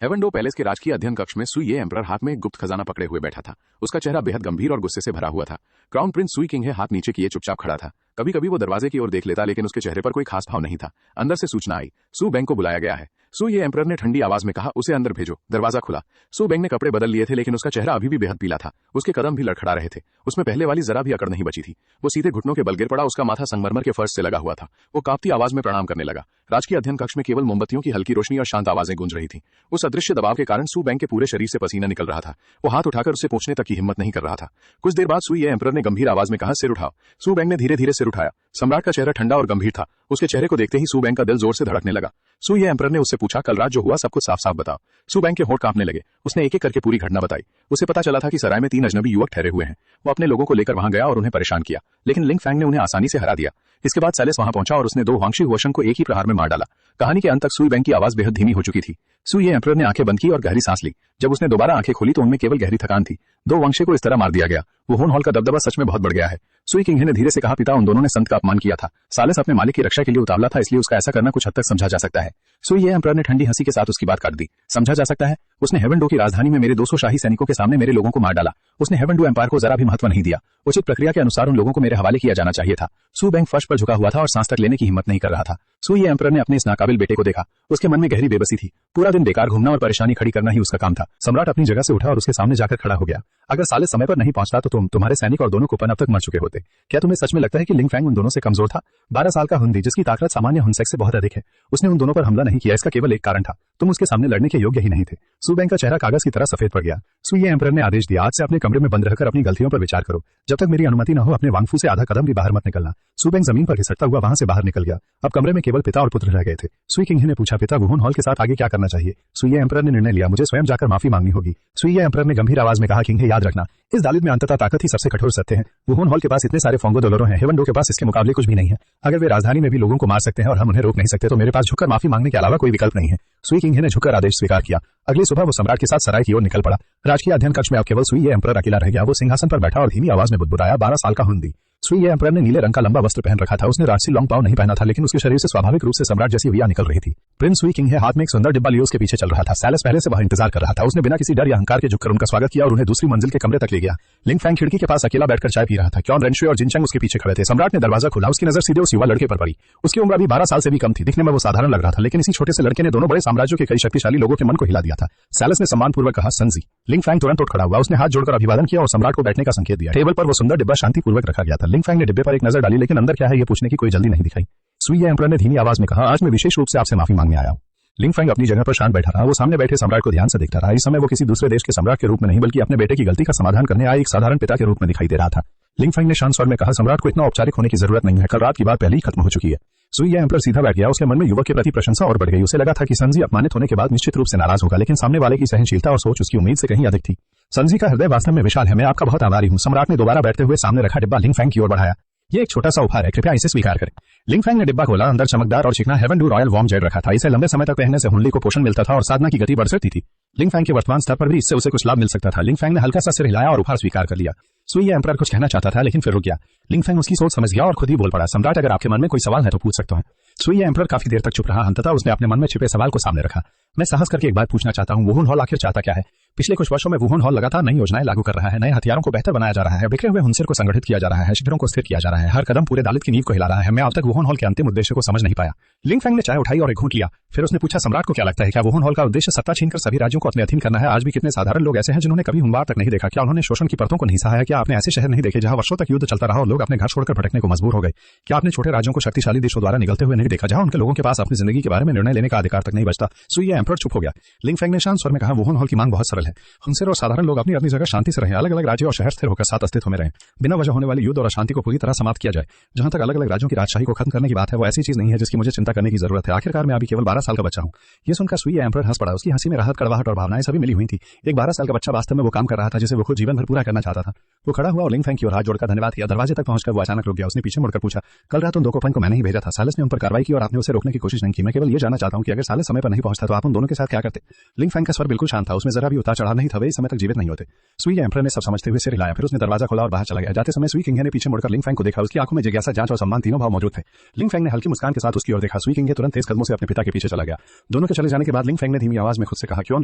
हेवन डो पैलेस के राजकीय अध्ययन कक्ष में सुई एम्परर हाथ में एक गुप्त खजाना पकड़े हुए बैठा था। उसका चेहरा बेहद गंभीर और गुस्से से भरा हुआ था। क्राउन प्रिंस सुई किंग हाथ नीचे किए चुपचाप खड़ा था। कभी कभी वो दरवाजे की ओर देख लेता, लेकिन उसके चेहरे पर कोई खास भाव नहीं था। अंदर से सूचना आई, सू बेंग को बुलाया गया है। सू ये एम्परर ने ठंडी आवाज में कहा, उसे अंदर भेजो। दरवाजा खुला। सू बेंग ने कपड़े बदल लिए थे, लेकिन उसका चेहरा अभी भी बेहद पीला था। उसके कदम भी लड़खड़ा रहे थे। उसमें पहले वाली जरा भी अकड़ नहीं बची थी। वो सीधे घुटनों के बल गिर पड़ा। उसका माथा संगमरमर के फर्श से लगा हुआ था। वो कांपती आवाज में प्रणाम करने लगा। राजकीय अध्ययन कक्ष में केवल मोमबत्तियों की हल्की रोशनी और शांत आवाजें गूंज रही थी। उस अदृश्य दबाव के कारण सू बेंग के पूरे शरीर से पसीना निकल रहा था। वो हाथ उठाकर उसे पूछने तक की हिम्मत नहीं कर रहा था। कुछ देर बाद सू ये एम्परर ने गंभीर आवाज में कहा, सिर उठाओ। सू बेंग ने धीरे धीरे सिर उठाया। सम्राट का चेहरा ठंडा और गंभीर था। उसके चेहरे को देखते ही सू बेंग का दिल जोर से धड़कने लगा। सू ये एम्परर ने उससे पूछा, कल रात जो हुआ सब कुछ साफ साफ बताओ। सू बेंग के होंठ कांपने लगे। उसने एक एक करके पूरी घटना बताई। उसे पता चला था कि सराय में 3 अजनबी युवक ठहरे हुए हैं। वो अपने लोगों को लेकर वहां गया और उन्हें परेशान किया, लेकिन लिंग फैंग ने उन्हें आसानी से हरा दिया। इसके बाद सैलेस वहां पहुंचा और उसने 2 वांगशी हुओशन को एक ही प्रहार में मार डाला। कहानी के अंत तक सू बेंग की आवाज बेहद धीमी हो चुकी थी। सू ये एम्परर ने आंखें बंद की और गहरी सांस ली। जब उसने दोबारा आंखें खोली तो उनमें केवल गहरी थकान थी। 2 वंशे को इस तरह मार दिया गया। वो होन हॉल का दबदबा सच में बहुत बढ़ गया है। सुई किंग ने धीरे से कहा, पिता, उन दोनों ने संत का अपमान किया था। सालिस अपने मालिक की रक्षा के लिए उतावला था, इसलिए उसका ऐसा करना कुछ हद तक समझा जा सकता है। सुई ये एम्परर ने ठंडी हंसी के साथ उसकी बात काट दी। समझा जा सकता है? उसने हेवन डो की राजधानी में मेरे 200 शाही सैनिकों के सामने मेरे लोगों को मार डाला। उसने हेवन डो एम्पायर को जरा भी महत्व नहीं दिया। उचित प्रक्रिया के अनुसार उन लोगों को मेरे हवाले किया जाना चाहिए था। सू बेंग फर्श पर झुका हुआ था और सांस तक लेने की हिम्मत नहीं कर रहा था। सू ये एम्परर ने अपने इस नाकाबिल बेटे को देखा। उसके मन में गहरी बेबसी थी। पूरा दिन बेकार घूमना और परेशानी खड़ी करना ही उसका काम था। सम्राट अपनी जगह से उठा और उसके सामने जाकर खड़ा हो गया। अगर साले समय पर नहीं पहुंचता तो तुम्हारे सैनिक और दोनों कुपन अब तक मर चुके होते। क्या तुम्हें सच में लगता है कि लिंग फैंग उन दोनों से कमजोर था? 12 साल का हुंदी जिसकी ताकत सामान्य हुनसेक से बहुत अधिक है, उसने उन दोनों पर हमला नहीं किया। इसका केवल एक कारण था, तुम उसके सामने लड़ने के योग्य ही नहीं थे। सू बेंग का चेहरा कागज की तरह सफेद पड़ गया। सू ये एम्परर ने आदेश दिया, आज से अपने कमरे में बंद रहकर अपनी गलतियों पर विचार करो। जब तक मेरी अनुमति न हो अपने वांगफू से आधा कदम भी बाहर मत निकलना। सू बेंग जमीन पर घिसटता हुआ वहां से बाहर निकल गया। अब कमरे में केवल पिता और पुत्र रह गए थे। सुई किंग ने पूछा, पिता, वुहोन हॉल के साथ आगे क्या करना चाहिए? सुई एम्परर ने निर्णय लिया, मुझे स्वयं जाकर माफी मांगनी होगी। सुई एम्परर ने गंभीर आवाज में कहा, किंग, याद रखना, इस दालिद में अंततः ताकत ही सबसे कठोर सत्य है। वुहोन हॉल के पास इतने सारे फोंगो डॉलरों हैं, हेवन डो के पास इसके मुकाबले कुछ भी नहीं है। अगर वे राजधानी में भी लोगों को मार सकते हैं और हम उन्हें रोक नहीं सकते, तो मेरे पास झुककर माफी मांगने के अलावा कोई विकल्प नहीं है। सुई किंग ने झुककर आदेश स्वीकार किया। अगली सुबह वो सम्राट के साथ सराय की ओर निकल पड़ा। राजकीय अध्ययन कक्ष में अब केवल सुई एम्परर अकेला रह गया। वो सिंहासन पर बैठा और धीमी आवाज में बुदबुदाया, 12 साल का हुंदी। सुई एम्परर ने नीले रंग का लंबा वस्त्र पहन रखा था। उसने राजसी लॉन्ग पाव नहीं पहना था, लेकिन उसके शरीर से स्वाभाविक रूप से सम्राट जैसी हुआ निकल रही थी। प्रिंस सुई किंग हाथ में एक सुंदर डिब्बा लिए उसके पीछे चल रहा था। सैलेस पहले से वह इंतजार कर रहा था। उसने बिना किसी डर या अहंकार के झुककर उनका स्वागत किया और उन्हें दूसरी मंजिल के कमरे तक ले गया। लिंग फैंग खिड़की के पास अकेला बैठकर चाय पी रहा था। क्यों रेंशुए और जिनचंग उसके पीछे खड़े थे। सम्राट ने दरवाजा खोला। उसकी नजर सीधे उस युवा लड़के पर पड़ी। उसकी उम्र अभी 12 साल से भी कम थी। दिखने में वो साधारण लग रहा था, लेकिन इसी छोटे से लड़के ने दोनों बड़े साम्राज्यों के कई शक्तिशाली लोगों के मन को हिला दिया था। सैलेस ने सम्मानपूर्वक कहा, संजी। लिंग फैंग तुरंत उठ खड़ा हुआ। उसने हाथ जोड़कर अभिवादन किया और सम्राट को बैठने का संकेत दिया। टेबल पर वो सुंदर डिब्बा शांतिपूर्वक रखा गया था। लिंग फैंग ने डिब्बे पर एक नजर डाली, लेकिन अंदर क्या है ये पूछने की कोई जल्दी नहीं दिखाई। सुई एम्परर ने धीमी आवाज में कहा, आज मैं विशेष रूप से आपसे माफी मांगने आया हूं। लिंग फैंग अपनी जगह पर शांत बैठा रहा। वो सामने बैठे सम्राट को ध्यान से देखता रहा। इस समय वो किसी दूसरे देश के सम्राट के रूप में नहीं, बल्कि अपने बेटे की गलती का समाधान करने आए एक साधारण पिता के रूप में दिखाई दे रहा था। लिंग फैंग ने शांत स्वर में कहा, सम्राट को इतना औपचारिक होने की जरूरत नहीं है। कल रात की बात पहले ही खत्म हो चुकी है। सुई एम्परर सीधा बैठ गया। उसके मन में युवक के प्रति प्रशंसा और बढ़ गई। उसे लगा था कि संजी अपमानित होने के बाद निश्चित रूप से नाराज होगा, लेकिन सामने वाले की सहनशीलता और सोच उसकी उम्मीद से कहीं अधिक थी। संजी का हृदय वास्तव में विशाल है। मैं आपका बहुत आभारी हूं। सम्राट ने दोबारा बैठते हुए सामने रखा डिब्बा लिंग फैंग की ओर बढ़ाया। ये एक छोटा सा उपहार है, कृपया इसे स्वीकार करें। लिंग फैंग ने डिब्बा खोला। अंदर चमकदार और चिकना heaven Dou royal warm jade रखा था। इसे लंबे समय तक पहनने से हुंडली को पोषण मिलता था और साधना की गति बढ़ सकती थी। लिंग फैंग के वर्तमान स्तर पर भी इससे उसे कुछ लाभ मिल सकता था। लिंग फैंग ने हल्का सा सिर हिलाया और उपहार स्वीकार कर लिया। सुई एम्परर कुछ कहना चाहता था, लेकिन फिर रुक गया। लिंग फैंग उसकी सोच समझ गया और खुद ही बोल पड़ा, सम्राट, अगर आपके मन में कोई सवाल है तो पूछ सकते हैं। सुई एम्परर काफी देर तक चुप रहा। अंततः उसने अपने मन में छिपे सवाल को सामने रखा। मैं साहस करके एक बात पूछना चाहता हूँ, वुहोन हॉल आखिर चाहता क्या है? पिछले कुछ वर्षों में वुहोन हॉल लगातार नई योजनाएं लागू कर रहा है। नए हथियारों को बेहतर बनाया जा रहा है। बिखरे हुए हुनसिर को संगठित किया जा रहा है। शिविरों को स्थिर किया जा रहा है। हर कदम पूरे दालिद की नींव को हिला रहा है। मैं अब तक वुहोन हॉल के अंतिम उद्देश्य को समझ नहीं पाया। लिंग फैंग ने चाय उठाई और एक घूंट लिया। फिर उसने पूछा, सम्राट को क्या लगता है, क्या वुहोन हॉल का उद्देश्य सत्ता छीनकर सभी राज्यों को अपने अधीन करना है? आज भी कितने साधारण लोग ऐसे हैं जिन्होंने कभी हुंबार तक नहीं देखा? क्या उन्होंने शोषण की परतों को नहीं सहा है? क्या आपने ऐसे शहर नहीं देखे जहां वर्षों तक युद्ध चलता रहा और लोग अपने घर छोड़कर भटकने को मजबूर हो गए? क्या आपने छोटे राज्यों को शक्तिशाली देशों द्वारा निगलते हुए नहीं देखा, जहां उनके लोगों के पास अपनी जिंदगी के बारे में निर्णय लेने का अधिकार तक नहीं बचता? सुई एम्परर चुप हो गया। लिंग फैंग ने शांत स्वर में कहा, वुहोन हॉल की मांग बहुत सरल है। हुनसिर और साधारण लोग अपनी अपनी जगह शांति से रहें। अलग अलग राज्य और शहर स्थिर होकर साथ अस्तित्व में रहें। बिना वजह होने वाली युद्ध और अशांति को पूरी तरह समाप्त किया जाए। जहां तक अलग अलग राज्यों की राजशाही को खत्म करने की बात है, वो ऐसी चीज नहीं है जिसकी मुझे चिंता करने की जरूरत है। आखिरकार मैं अभी केवल 12 साल का बच्चा हूं। ये सुनकर सुई एम्परर हंस पड़ा। उसकी हंसी में राहत, कड़वाहट और भावनाएं सभी मिली हुई थी। एक 12 साल का बच्चा वास्तव में वो काम कर रहा था जिसे वो खुद जीवन भर पूरा करना चाहता था। वो खड़ा हुआ और लिंग फैंग की ओर हाथ जोड़कर धन्यवाद किया। दरवाजे तक पहुंचकर वो अचानक रुक गया। उसने पीछे मुड़कर पूछा, कल रात उन 2 कोपन को मैंने ही भेजा था। सालिस ने उन पर कार्रवाई कार्रवाई की और आपने उसे रोकने की कोशिश नहीं की। मैं केवल ये जानना चाहता हूँ कि अगर साले समय पर नहीं पहुंचता तो आप उन दोनों के साथ क्या करते? लिंग फेंग का स्वर बिल्कुल शांत था, उसमें जरा भी उतार चढ़ाव नहीं था। वे इस समय तक जीवित नहीं होते। सुई एम्परर ने सब समझते हुए सिर हिलाया, फिर उसने दरवाजा खोला और बाहर चला गया। जाते समय सुई किंग ने पीछे मुड़कर लिंग फेंग को देखा। उसकी आंखों में जिज्ञासा, जांच और सम्मान तीनों भाव मौजूद थे। लिंग फेंग ने हल्की मुस्कान के साथ उसकी ओर देखा। सुई किंग तुरंत तेज कदमों से अपने पिता के पीछे चला गया। दोनों के चले जाने के बाद लिंग फेंग ने धीमी आवाज में खुद से कहा, क्यों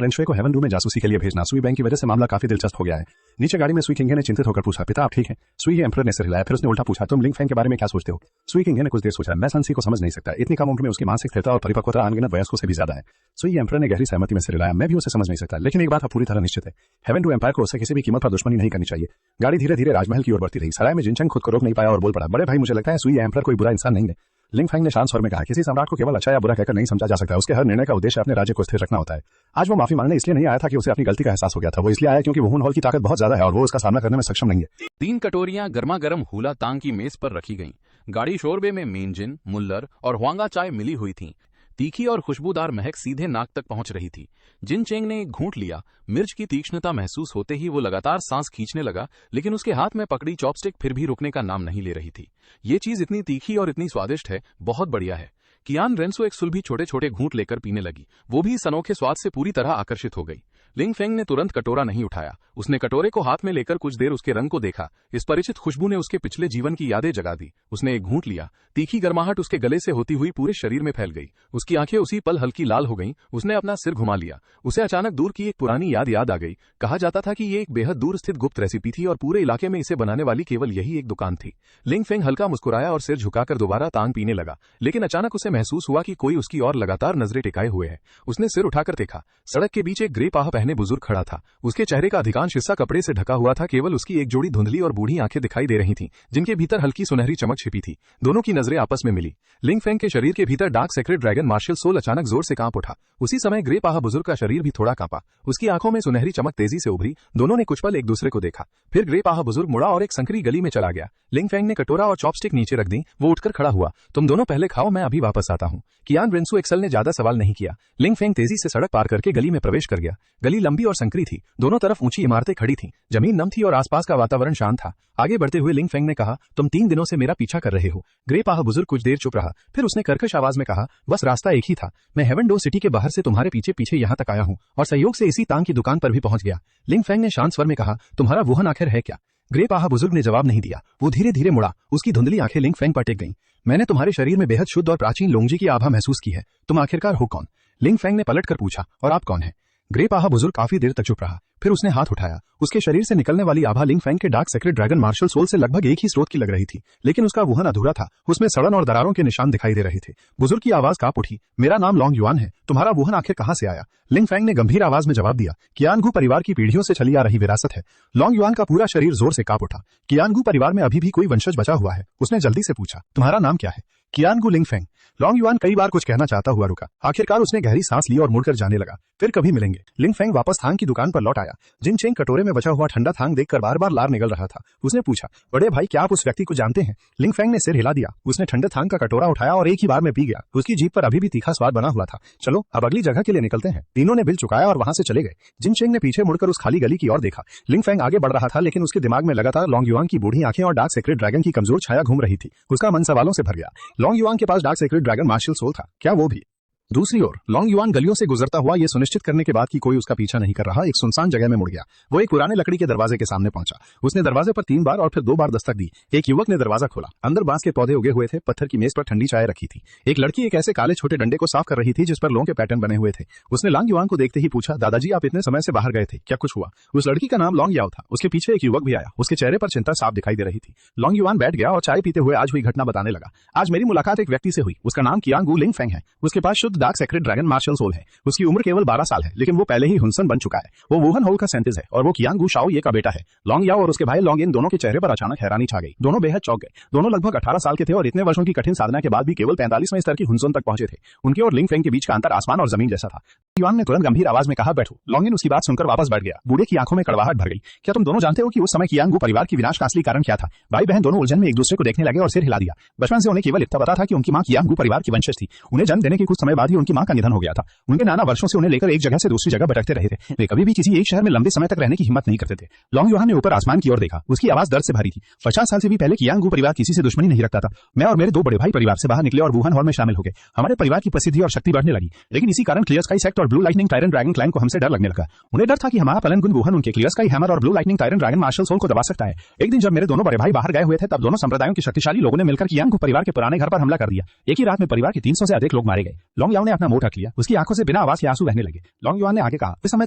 रेंशवे को हेवन रूम में जासूसी के लिए भेजना? सुई बैंक की वजह से मामला काफी दिलचस्प हो गया है। नीचे गाड़ी में सुई किंग ने चिंतित होकर पूछा, पिता आप ठीक हैं? सुई एम्परर ने सिर हिलाया, फिर उसने उल्टा पूछा, तुम लिंग फेंग के बारे में क्या सोचते हो? सुई किंग ने कुछ देर सोचा, मैं संसी को समझ नहीं सकता। इतनी कम उम्र में उसकी मानसिक स्थिरता और परिपक्वता अनगिनत वयस्कों से भी ज्यादा है। सुई एम्परर ने गहरी सहमति में सिर हिलाया, मैं भी उसे समझ नहीं सकता, लेकिन एक बात अब पूरी तरह निश्चित है, हेवन टू एम्पायर को उससे किसी भी कीमत पर दुश्मनी नहीं करनी चाहिए। गाड़ी धीरे धीरे राजमहल की ओर बढ़ती रही। सराय में जिनचंग खुद को रोक नहीं पाया और बोल पड़ा, बड़े भाई मुझे लगता है सुई एम्परर कोई बुरा इंसान नहीं है। लिंग फेंग ने शांत स्वर में कहा, किसी सम्राट को केवल अच्छा या बुरा कहकर नहीं समझा जा सकता। उसके हर निर्णय का उद्देश्य अपने राज्य को स्थिर रखना होता है। आज वो माफी मांगने इसलिए नहीं आया था कि उसे अपनी गलती का एहसास हो गया था, वो इसलिए आया क्योंकि वुहन हॉल की ताकत बहुत ज्यादा है और वो उसका सामना करने में सक्षम नहीं है। 3 कटोरियां गर्मा गर्म हुला तांग की मेज पर रखी गईं। गाड़ी शोरबे में मेनजिन, मुल्लर और हुआंगा चाय मिली हुई थी। तीखी और खुशबूदार महक सीधे नाक तक पहुंच रही थी। जिन चेंग ने एक घूंट लिया। मिर्च की तीक्ष्णता महसूस होते ही वो लगातार सांस खींचने लगा, लेकिन उसके हाथ में पकड़ी चॉपस्टिक फिर भी रुकने का नाम नहीं ले रही थी। ये चीज इतनी तीखी और इतनी स्वादिष्ट है, बहुत बढ़िया है। कियान रेंसो एक सुलभी छोटे छोटे घूंट लेकर पीने लगी। वो भी इस अनोखे स्वाद से पूरी तरह आकर्षित हो गई। लिंग फेंग ने तुरंत कटोरा नहीं उठाया। उसने कटोरे को हाथ में लेकर कुछ देर उसके रंग को देखा। इस परिचित खुशबू ने उसके पिछले जीवन की यादें जगा दी। उसने एक घूंट लिया। तीखी गर्माहट उसके गले से होती हुई पूरे शरीर में फैल गई। उसकी आंखें उसी पल हल्की लाल हो गईं। उसने अपना सिर घुमा लिया। उसे अचानक दूर की एक पुरानी याद आ गई। कहा जाता था कि ये एक बेहद दूर स्थित गुप्त रेसिपी थी और पूरे इलाके में इसे बनाने वाली केवल यही एक दुकान थी। लिंग फेंग हल्का मुस्कुराया और सिर झुकाकर दोबारा तांग पीने लगा, लेकिन अचानक उसे महसूस हुआ कि कोई उसकी ओर लगातार नजरें टिकाए हुए है। उसने सिर उठाकर देखा। सड़क के बीच एक ग्रे पाह पहने बुजुर्ग खड़ा था। उसके चेहरे का अधिकांश हिस्सा कपड़े से ढका हुआ था। केवल उसकी एक जोड़ी धुंधली और बूढ़ी आंखें दिखाई दे रही थीं, जिनके भीतर हल्की सुनहरी चमक छिपी थी। दोनों की नजरें आपस में मिली। लिंग फेंग के शरीर के भीतर dark sacred dragon martial soul अचानक जोर से कांप उठा। उसी समय ग्रे पाह बुजुर्ग का शरीर भी थोड़ा कांपा। उसकी आंखों में सुनहरी चमक तेजी से उभरी। दोनों ने कुछ पल एक दूसरे को देखा। फिर ग्रे पाह बुजुर्ग मुड़ा और एक संकरी गली में चला गया। लिंग फेंग ने कटोरा और चॉपस्टिक नीचे रख दी। वो उठकर खड़ा हुआ। तुम दोनों पहले खाओ, मैं अभी वापस आता हूँ। कियान रेंसो एक्सल ने ज्यादा सवाल नहीं किया। लिंग फेंग तेजी से सड़क पार करके गली में प्रवेश कर गया। गली लंबी और संकरी थी। दोनों तरफ ऊंची इमारतें खड़ी थीं। जमीन नम थी और आसपास का वातावरण शांत था। आगे बढ़ते हुए लिंग फेंग ने कहा, तुम 3 दिनों से मेरा पीछा कर रहे हो। ग्रे पाह बुजुर्ग कुछ देर चुप रहा। फिर उसने कर्कश आवाज में कहा, बस रास्ता एक ही था। मैं हेवन डोर सिटी के बाहर से तुम्हारे पीछे पीछे यहाँ तक आया हूँ और सहयोग से इसी तांग की दुकान पर भी पहुंच गया। लिंग फेंग ने शांत स्वर में कहा, तुम्हारा वुहन आखिर है क्या? ग्रे पाह बुजुर्ग ने जवाब नहीं दिया। वो धीरे धीरे मुड़ा। उसकी धुंधली आंखें लिंग फेंग पर टिक गईं। मैंने तुम्हारे शरीर में बेहद शुद्ध और प्राचीन लोंगजी की आभा महसूस की है। तुम आखिरकार हो कौन? लिंग फेंग ने पलट कर पूछा, और आप कौन हैं? ग्रे पाह बुजुर्ग काफी देर तक चुप रहा। फिर उसने हाथ उठाया। उसके शरीर से निकलने वाली आभा लिंग फेंग के dark sacred dragon martial soul से लगभग एक ही स्रोत की लग रही थी, लेकिन उसका वुहन अधूरा था। उसमें सड़न और दरारों के निशान दिखाई दे रहे थे। बुजुर्ग की आवाज कांप उठी, मेरा नाम लॉन्ग युआन है। तुम्हारा वुहन आखिर कहां से आया? लिंग फेंग ने गंभीर आवाज में जवाब दिया, कियानगू परिवार की पीढ़ियों से चली आ रही विरासत है। लॉन्ग युआन का पूरा शरीर जोर से कांप उठा। कियानगू परिवार में अभी भी कोई वंशज बचा हुआ है? उसने जल्दी से पूछा, तुम्हारा नाम क्या है? कियानगू लिंग फेंग। लॉन्ग युआन कई बार कुछ कहना चाहता हुआ रुका। आखिरकार उसने गहरी सांस ली और मुड़कर जाने लगा। फिर कभी मिलेंगे। लिंग फेंग वापस थांग की दुकान पर लौट आया। जिन चेंग कटोरे में बचा हुआ ठंडा थांग देखकर बार बार लार निकल रहा था। उसने पूछा, बड़े भाई क्या आप उस व्यक्ति को जानते हैं? लिंग फेंग ने सिर हिला दिया। उसने ठंडे थांग का कटोरा उठाया और एक ही बार में पी गया। उसकी जीभ पर अभी भी तीखा स्वाद बना हुआ था। चलो अब अगली जगह के लिए निकलते हैं। तीनों ने बिल चुकाया और वहां से चले गए। जिन चेंग ने पीछे मुड़कर उस खाली गली की ओर देखा। लिंग फेंग आगे बढ़ रहा था, लेकिन उसके दिमाग में लगातार लॉन्ग युआन की बूढ़ी आंखें और डार्क सेक्रेड ड्रैगन की कमजोर छाया घूम रही थी। उसका मन सवालों से भर गया। लॉन्ग युआन के पास dark sacred dragon martial soul था, क्या वो भी? दूसरी ओर लॉन्ग युआन गलियों से गुजरता हुआ ये सुनिश्चित करने के बाद कि कोई उसका पीछा नहीं कर रहा, एक सुनसान जगह में मुड़ गया। वो एक पुराने लकड़ी के दरवाजे के सामने पहुंचा। उसने दरवाजे पर 3 बार और फिर 2 बार दस्तक दी। एक युवक ने दरवाजा खोला। अंदर बांस के पौधे उगे हुए थे। पत्थर की मेज पर ठंडी चाय रखी थी। एक लड़की एक ऐसे काले छोटे डंडे को साफ कर रही थी जिस पर लों के पैटर्न बने हुए थे। उसने लॉन्ग युआन को देखते ही पूछा, दादाजी आप इतने समय से बाहर गए थे, क्या कुछ हुआ? उस लड़की का नाम लॉन्ग याओ था। उसके पीछे एक युवक भी आया। उसके चेहरे पर चिंता साफ दिखाई दे रही थी। लॉन्ग युआन बैठ गया और चाय पीते हुए आज हुई घटना बताने लगा। आज मेरी मुलाकात एक व्यक्ति से हुई। उसका नाम कियांगू लिंग फेंग है। उसके पास शुद्ध dark sacred dragon martial soul है। उसकी उम्र केवल 12 साल है, लेकिन वो पहले ही हुनसन बन चुका है। वो वुहन होल का सेंटिस है और वो कियांगू शाओ ये का बेटा है। लॉन्ग याओ और उसके भाई लॉन्ग इन दोनों के चेहरे पर अचानक हैरानी छा गई। दोनों बेहद चौंक गए। दोनों लगभग 18 साल के थे और इतने वर्षों की कठिन साधना के बाद भी केवल 45वें स्तर की हुनसन तक पहुंचे थे। उनके और लिंग फेंग के बीच का अंतर आसमान और जमीन जैसा था। युआन ने तुरंत गंभीर आवाज में कहा, बैठो। लॉन्ग इन उसकी बात सुनकर वापस बैठ गया। बूढ़े की आंखों में कड़वाहट भर गई। क्या तुम दोनों जानते हो कि उस समय कियांगू परिवार की विनाश का असली कारण क्या था? भाई बहन दोनों उलझन में एक दूसरे को देखने लगे और सिर हिला दिया। बचपन से उन्हें केवल इतना पता था कि उनकी मां कियांगू परिवार की वंशज थी। उन्हें जन्म देने के कुछ समय बाद बाद ही उनकी मां का निधन हो गया था। उनके नाना वर्षों से उन्हें लेकर एक जगह से दूसरी जगह भटकते रहे थे। वे कभी भी किसी एक शहर में लंबे समय तक रहने की हिम्मत नहीं करते थे। लॉन्ग युआन ने ऊपर आसमान की ओर देखा। उसकी आवाज दर्द से भरी थी। 50 साल से भी पहले कियांग गु परिवार किसी से दुश्मनी नहीं रखता था। मैं और मेरे 2 बड़े भाई परिवार से बाहर निकले और वुहान हॉल में शामिल हो गए। हमारे परिवार की प्रसिद्धि और शक्ति बढ़ने लगी, लेकिन इसी कारण क्लियर स्काई सेक्ट और blue lightning tyrant dragon clan को हमसे डर लगने लगा। उन्हें डर था कि हमारा पलन गुन वुहान उनके क्लियर स्काई हैमर और blue lightning tyrant dragon martial soul को दबा सकता है। एक दिन जब मेरे दोनों बड़े भाई बाहर गए हुए थे, तब दोनों संप्रदायों के शक्तिशाली लोगों ने मिलकर कियांग गु परिवार के पुराने घर पर हमला कर दिया। एक ही रात में परिवार के 300 से अधिक लोग मारे गए। लॉन्ग याओ ने अपना मुंह ढक लिया। उसकी आंखों से बिना आवाज के आंसू बहने लगे। लॉन्ग युआन ने आगे कहा, उस समय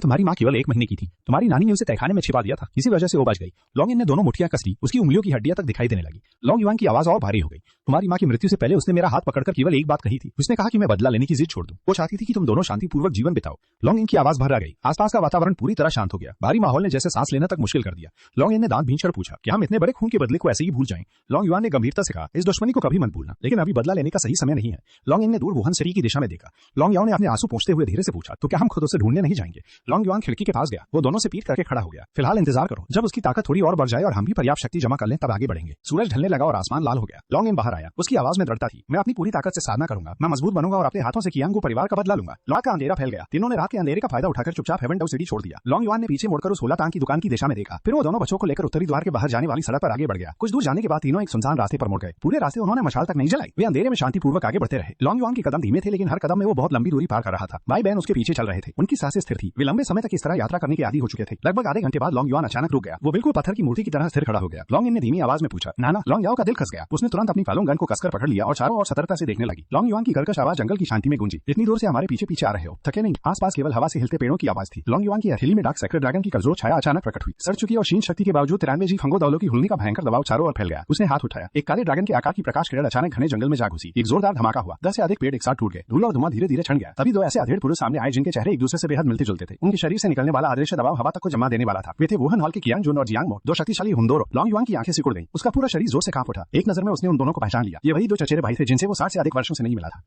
तुम्हारी मां केवल 1 महीने की थी। तुम्हारी नानी ने उसे तहखाने में छिपा दिया था, इसी वजह से वो बच गई। लॉन्ग इन ने दोनों मुट्ठियां कस ली। उसकी उंगलियों की हड्डियां तक दिखाई देने लगी। लॉन्ग युआन की आवाज और भारी हो गई। तुम्हारी मां की मृत्यु से पहले उसने मेरा हाथ पकड़कर केवल एक बात कही थी। उसने कहा कि मैं बदला लेने की जिद छोड़ दूं। वो चाहती थी कि तुम दोनों शांतिपूर्वक जीवन बिताओ। लॉन्ग इन की आवाज भर आ गई। आसपास का वातावरण पूरी तरह शांत हो गया। भारी माहौल ने जैसे सांस लेना तक मुश्किल कर दिया। लॉन्ग इन ने दांत भींचकर पूछा, क्या हम इतने बड़े खून के बदले को ऐसे ही भूल जाएं? लॉन्ग युआन ने गंभीरता से कहा, इस दुश्मनी को कभी मत भूलना, लेकिन अभी बदला लेने का सही समय नहीं है। लॉन्ग इन ने दूर वुहान सिटी की दिशा में देखा। लॉन्ग याओ ने अपने आंसू पोंछते हुए धीरे से पूछा, तो क्या हम खुद उसे ढूंढने नहीं जाएंगे? लॉन्ग युआन खिड़की के पास गया। वो दोनों से पीठ करके खड़ा हो गया। फिलहाल इंतजार करो, जब उसकी ताकत थोड़ी और बढ़ जाए और हम भी पर्याप्त शक्ति जमा कर लें, तब आगे बढ़ेंगे। सूरज ढलने लगा और आसमान लाल हो गया। लॉन्ग इन बाहर आया। उसकी आवाज में दृढ़ता थी। मैं अपनी पूरी ताकत से साधना करूंगा। मैं मजबूत बनूंगा और अपने हाथों से कियांग गु परिवार का बदला लूंगा। लॉन्ग का अंधेरा फैल गया। तीनों ने रात के अंधेरे का फायदा उठाकर चुपचाप हेवन डाउ सिटी छोड़ दिया। लॉन्ग युआन ने पीछे मुड़कर उस होला तांग की दुकान की दिशा में देखा। फिर वो दोनों बच्चों को लेकर उत्तरी द्वार के बाहर जाने वाली सड़क पर आगे बढ़ गया। कुछ दूर जाने के बाद तीनों एक सुनसान रास्ते पर मुड़ गए। पूरे रास्ते उन्होंने मशाल तक नहीं जलाई। वे अंधेरे में शांतिपूर्वक आगे बढ़ते रहे। लॉन्ग युआन के कदम धीमे थे, लेकिन हर कदम में वो बहुत लंबी दूरी पार कर रहा था। भाई बहन उसके पीछे चल रहे थे। उनकी सांसें स्थिर थी। वे लंबे समय तक इस तरह यात्रा करने के आदी हो चुके थे। लगभग आधे घंटे बाद लॉन्ग युआन अचानक रुक गया। वो बिल्कुल पत्थर की मूर्ति की तरह स्थिर खड़ा हो गया। लॉन्ग इन ने धीमी आवाज में पूछा, नाना? लॉन्ग याओ का दिल खस गया। उसने तुरंत अपनी फालोंग गन को कसकर पकड़ लिया और चारों ओर सतर्कता से देखने लगी। लॉन्ग युआन की कर्कश आवाज जंगल की शांति में गूंजी। इतनी दूर से हमारे पीछे पीछे आ रहे हो, थके नहीं? आसपास केवल हवा से हिलते पेड़ों की आवाज थी। लॉन्ग युआन की हथेली में डार्क सेक्रेट ड्रैगन की कमजोर छाया अचानक प्रकट हुई। सड़ चुकी और क्षीण शक्ति के बावजूद 93 जी फंगो दावलों की हुलनी का भयंकर दबाव चारों ओर फैल गया। उसने हाथ उठाया। एक काले ड्रैगन के आकार की प्रकाश किरण अचानक घने जंगल में जा घुसी। एक जोरदार धमाका हुआ। 10 से अधिक पेड़ एक साथ टूट गए। धूल और धुआं धीरे धीरे छन गया। तभी 2 ऐसे अधेड़ पुरुष सामने आए, जिनके चेहरे एक दूसरे से बेहद मिलते जुलते थे। उनके शरीर से निकलने वाला अदृश्य दबाव हवा तक को जमा देने वाला था। वे थे वुहान हॉल के कियांग जुन और जियांग मो, 2 शक्तिशाली हुंदोरो। लॉन्ग युआन की आंखें सिकुड़ गईं। उसका पूरा शरीर जोर से कांप उठा। एक नजर में उसने उन दोनों को पहचान लिया। ये वही 2 चचेरे भाई थे, जिनसे वो 60 से अधिक वर्षों से नहीं मिला था।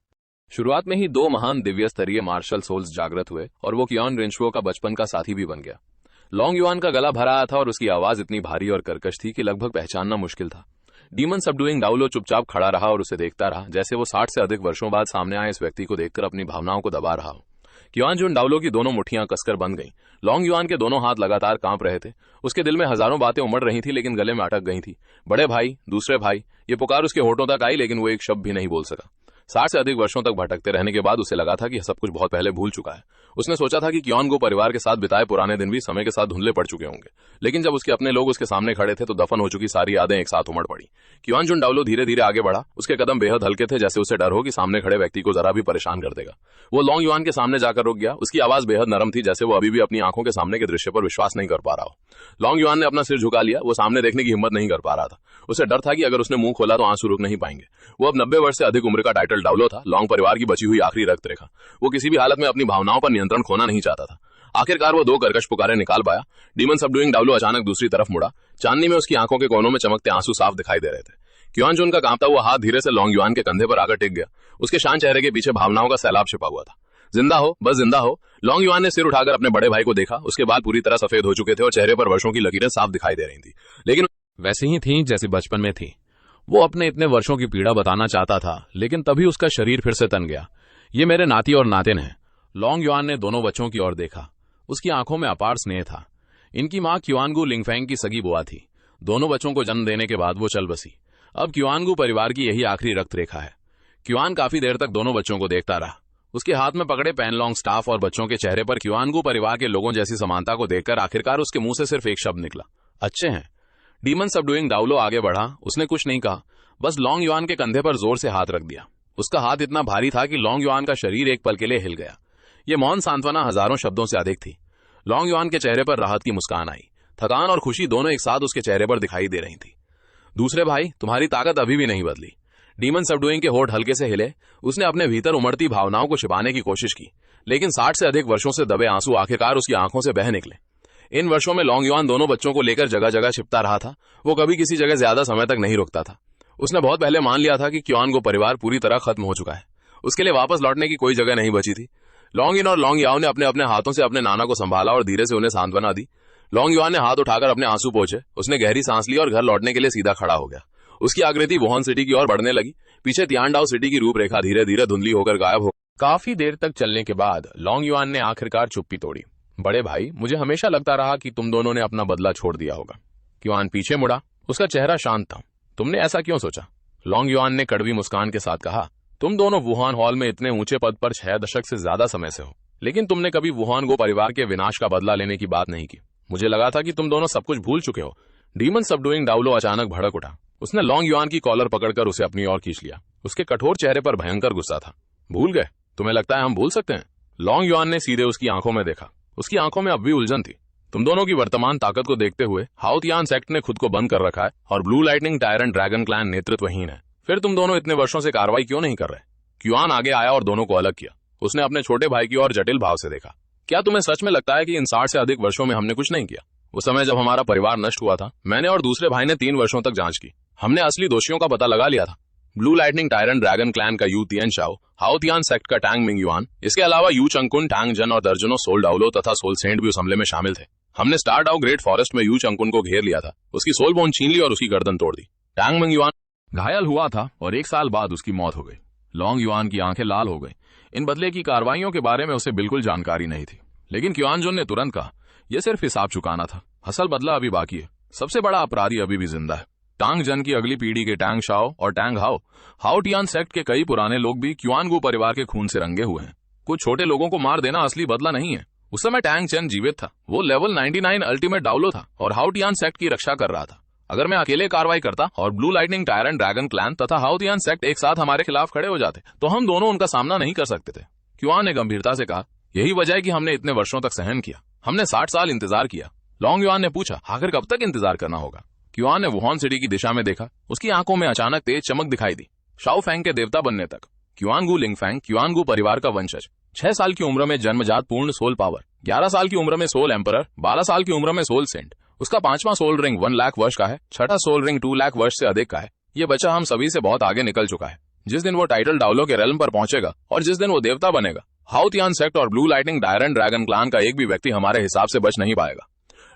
शुरुआत में ही 2 महान दिव्य स्तरीय मार्शल सोल्स जागृत हुए और वो कियान रेंशुओ का बचपन का साथी भी बन गया। लॉन्ग युआन का गला भरा आया था और उसकी आवाज इतनी भारी और कर्कश थी कि लगभग पहचानना मुश्किल था। डीमन सबडुइंग डाउलो चुपचाप खड़ा रहा और उसे देखता रहा, जैसे वो 60 से अधिक वर्षों बाद सामने आए इस व्यक्ति को देखकर अपनी भावनाओं को दबा रहा हो। कियान जुन डाउलो की दोनों मुट्ठियां कसकर बंद गईं। लॉन्ग युआन के दोनों हाथ लगातार कांप रहे थे। उसके दिल में हजारों बातें उमड़ रही थी, लेकिन गले में अटक गई थी। बड़े भाई, दूसरे भाई, ये पुकार उसके होठों तक आई, लेकिन वो एक शब्द भी नहीं बोल सका। 60 से अधिक वर्षों तक भटकते रहने के बाद उसे लगा था कि सब कुछ बहुत पहले भूल चुका है। उसने सोचा था कि कियान गु परिवार के साथ बिताए पुराने दिन भी समय के साथ धुंधले पड़ चुके होंगे, लेकिन जब उसके अपने लोग उसके सामने खड़े थे तो दफन हो चुकी सारी यादें एक साथ उमड़ पड़ी। कियान जुन डाउलो धीरे धीरे आगे बढ़ा। उसके कदम बेहद हल्के थे, जैसे उसे डर हो कि सामने खड़े व्यक्ति को जरा भी परेशान कर देगा। वो लॉन्ग युआन के सामने जाकर रुक गया। उसकी आवाज बेहद नरम थी, जैसे वो अभी भी अपनी आंखों के सामने के दृश्य पर विश्वास नहीं कर पा रहा हो। लॉन्ग युआन ने अपना सिर झुका लिया। वो सामने देखने की हिम्मत नहीं कर पा रहा था। उसे डर था कि अगर उसने मुंह खोला तो आंसू रुक नहीं पाएंगे। वो अब 90 वर्ष से अधिक उम्र का टाइटल डाउलो था, लॉन्ग परिवार की बची हुई आखिरी रक्त रेखा। वो किसी भी हालत में अपनी भावनाओं पर नियंत्रण खोना नहीं चाहता था। आखिरकार वो 2 कर्कश पुकारें निकाल पाया। डीमन सबडुइंग डाउलो अचानक दूसरी तरफ मुड़ा। चांदनी में उसकी आंखों के कोनों में चमकते आंसू साफ दिखाई दे रहे थे। कियान जुन का कांपता हुआ हाथ धीरे से लॉन्ग युआन के कंधे पर आकर टिक गया। उसके शांत चेहरे के पीछे भावनाओं का सैलाब छिपा हुआ था। जिंदा हो, बस जिंदा हो। लॉन्ग युआन ने सिर उठाकर अपने बड़े भाई को देखा। उसके बाल पूरी तरह सफेद हो चुके थे और चेहरे पर वर्षों की लकीरें साफ दिखाई दे रही थी, लेकिन वैसे ही थी जैसे बचपन में थी। वो अपने इतने वर्षों की पीड़ा बताना चाहता था, लेकिन तभी उसका शरीर फिर से तन गया। ये मेरे नाती और नातिन हैं। लॉन्ग युआन ने दोनों बच्चों की ओर देखा। उसकी आंखों में अपार स्नेह था। इनकी मां कियान गु लिंगफेंग की सगी बुआ थी। दोनों बच्चों को जन्म देने के बाद वो चल बसी। अब कियान गु परिवार की यही आखिरी रक्त रेखा है। कियान काफी देर तक दोनों बच्चों को देखता रहा। उसके हाथ में पकड़े पेनलॉन्ग स्टाफ और बच्चों के चेहरे पर कियान गु परिवार के लोगों जैसी समानता को देखकर आखिरकार उसके मुंह से सिर्फ एक शब्द निकला, अच्छे हैं। डीमन सबडुइंग डाउलो आगे बढ़ा। उसने कुछ नहीं कहा, बस लॉन्ग युआन के कंधे पर जोर से हाथ रख दिया। उसका हाथ इतना भारी था कि लॉन्ग युआन का शरीर एक पल के लिए हिल गया। ये मौन सांत्वना हजारों शब्दों से अधिक थी। लॉन्ग युआन के चेहरे पर राहत की मुस्कान आई। थकान और खुशी दोनों एक साथ उसके चेहरे पर दिखाई दे रही थी। दूसरे भाई, तुम्हारी ताकत अभी भी नहीं बदली। डीमन सबडुइंग के होठ हल्के से हिले। उसने अपने भीतर उमड़ती भावनाओं को छिपाने की कोशिश की, लेकिन 60 से अधिक वर्षों से दबे आंसू आखिरकार उसकी आंखों से बह निकले। इन वर्षों में लॉन्ग युआन दोनों बच्चों को लेकर जगह जगह छिपता रहा था। वो कभी किसी जगह ज्यादा समय तक नहीं रुकता था। उसने बहुत पहले मान लिया था कि कियान गु परिवार पूरी तरह खत्म हो चुका है। उसके लिए वापस लौटने की कोई जगह नहीं बची थी। लॉन्ग इन और लॉन्ग याओ ने अपने अपने हाथों से अपने नाना को संभाला और धीरे से उन्हें सांत्वना दी। लॉन्ग युआन ने हाथ उठाकर अपने आंसू पोंछे। उसने गहरी सांस ली और घर लौटने के लिए सीधा खड़ा हो गया। उसकी आकृति वुहान सिटी की ओर बढ़ने लगी। पीछे तियानडाओ सिटी की रूपरेखा धीरे धीरे धुंधली होकर गायब हो काफी देर तक चलने के बाद लॉन्ग युआन ने आखिरकार चुप्पी तोड़ी। बड़े भाई, मुझे हमेशा लगता रहा कि तुम दोनों ने अपना बदला छोड़ दिया होगा। क्युआन पीछे मुड़ा, उसका चेहरा शांत था। तुमने ऐसा क्यों सोचा? लॉन्ग युआन ने कड़वी मुस्कान के साथ कहा, तुम दोनों वुहान हॉल में इतने ऊंचे पद पर 6 दशक से ज्यादा समय से हो, लेकिन तुमने कभी वुहान गो परिवार के विनाश का बदला लेने की बात नहीं की। मुझे लगा था कि तुम दोनों सब कुछ भूल चुके हो। डीमन सबडूइंग डाउलो अचानक भड़क उठा। उसने लॉन्ग युआन की कॉलर पकड़कर उसे अपनी ओर खींच लिया। उसके कठोर चेहरे पर भयंकर गुस्सा था। भूल गए? तुम्हें लगता है हम भूल सकते हैं? लॉन्ग युआन ने सीधे उसकी आंखों में देखा। उसकी आंखों में अब भी उलझन थी। तुम दोनों की वर्तमान ताकत को देखते हुए हाउतियान सेक्ट ने खुद को बंद कर रखा है और blue lightning tyrant dragon clan नेतृत्वहीन है। फिर तुम दोनों इतने वर्षों से कार्रवाई क्यों नहीं कर रहे? क्युआन आगे आया और दोनों को अलग किया। उसने अपने छोटे भाई की ओर जटिल भाव से देखा। क्या तुम्हें सच में लगता है कि इन 60 से अधिक वर्षों में हमने कुछ नहीं किया? उस समय जब हमारा परिवार नष्ट हुआ था, मैंने और दूसरे भाई ने 3 वर्षों तक जांच की। हमने असली दोषियों का पता लगा लिया था। Blue lightning tyrant dragon clan का यू तियन शाओ, हाउतियान सेक्ट का टैंग मिंग युआन, इसके अलावा यू चंगकुन, टैंग जन और दर्जनों सोल डाउलो तथा सोल सेंट भी उस हमले में शामिल थे। हमने स्टार डाउ ग्रेट फॉरेस्ट में यू चंगकुन को घेर लिया था, उसकी सोल बोन छीन ली और उसकी गर्दन तोड़ दी। टैंग मिंग युआन घायल हुआ था और 1 साल बाद उसकी मौत हो गई। लॉन्ग युआन की आंखें लाल हो गई। इन बदले की कार्रवाइयों के बारे में उसे बिल्कुल जानकारी नहीं थी, लेकिन क्युआन जुन ने तुरंत कहा, यह सिर्फ हिसाब चुकाना था, असल बदला अभी बाकी है। सबसे बड़ा अपराधी अभी भी जिंदा है। टांग जन की अगली पीढ़ी के टैंग शाओ और टैंग हाओ, हाउटियान सेक्ट के कई पुराने लोग भी क्युआन गू परिवार के खून से रंगे हुए हैं। कुछ छोटे लोगों को मार देना असली बदला नहीं है। उस समय टैंग चेन जीवित था। वो लेवल 99 अल्टीमेट डाउलो था और हाउटियान सेक्ट की रक्षा कर रहा था। अगर मैं अकेले कार्रवाई करता और blue lightning tyrant dragon clan तथा हाउतियान सेक्ट एक साथ हमारे खिलाफ खड़े हो जाते तो हम दोनों उनका सामना नहीं कर सकते थे। क्युआन ने गंभीरता से कहा, यही वजह है कि हमने इतने वर्षों तक सहन किया। हमने 60 साल इंतजार किया। लॉन्ग युआन ने पूछा, आखिर कब तक इंतजार करना होगा? क्युआन ने वुहान सिटी की दिशा में देखा। उसकी आंखों में अचानक तेज चमक दिखाई दी। शाओ फैंग के देवता बनने तक। क्युआन गू लिंगफैंग क्युआन गू परिवार का वंशज। 6 साल की उम्र में जन्मजात पूर्ण सोल पावर, 11 साल की उम्र में सोल एम्परर, 12 साल की उम्र में सोल सेंट। उसका 5वां सोल रिंग 1 लाख वर्ष का है, 6ठा सोल रिंग 2 लाख वर्ष से अधिक का है। ये बच्चा हम सभी से बहुत आगे निकल चुका है। जिस दिन वो टाइटल डाउलो के रेल्म पर पहुंचेगा और जिस दिन वो देवता बनेगा, हाउतियान सेक्ट और blue lightning tyrant dragon clan का एक भी व्यक्ति हमारे हिसाब से बच नहीं पाएगा।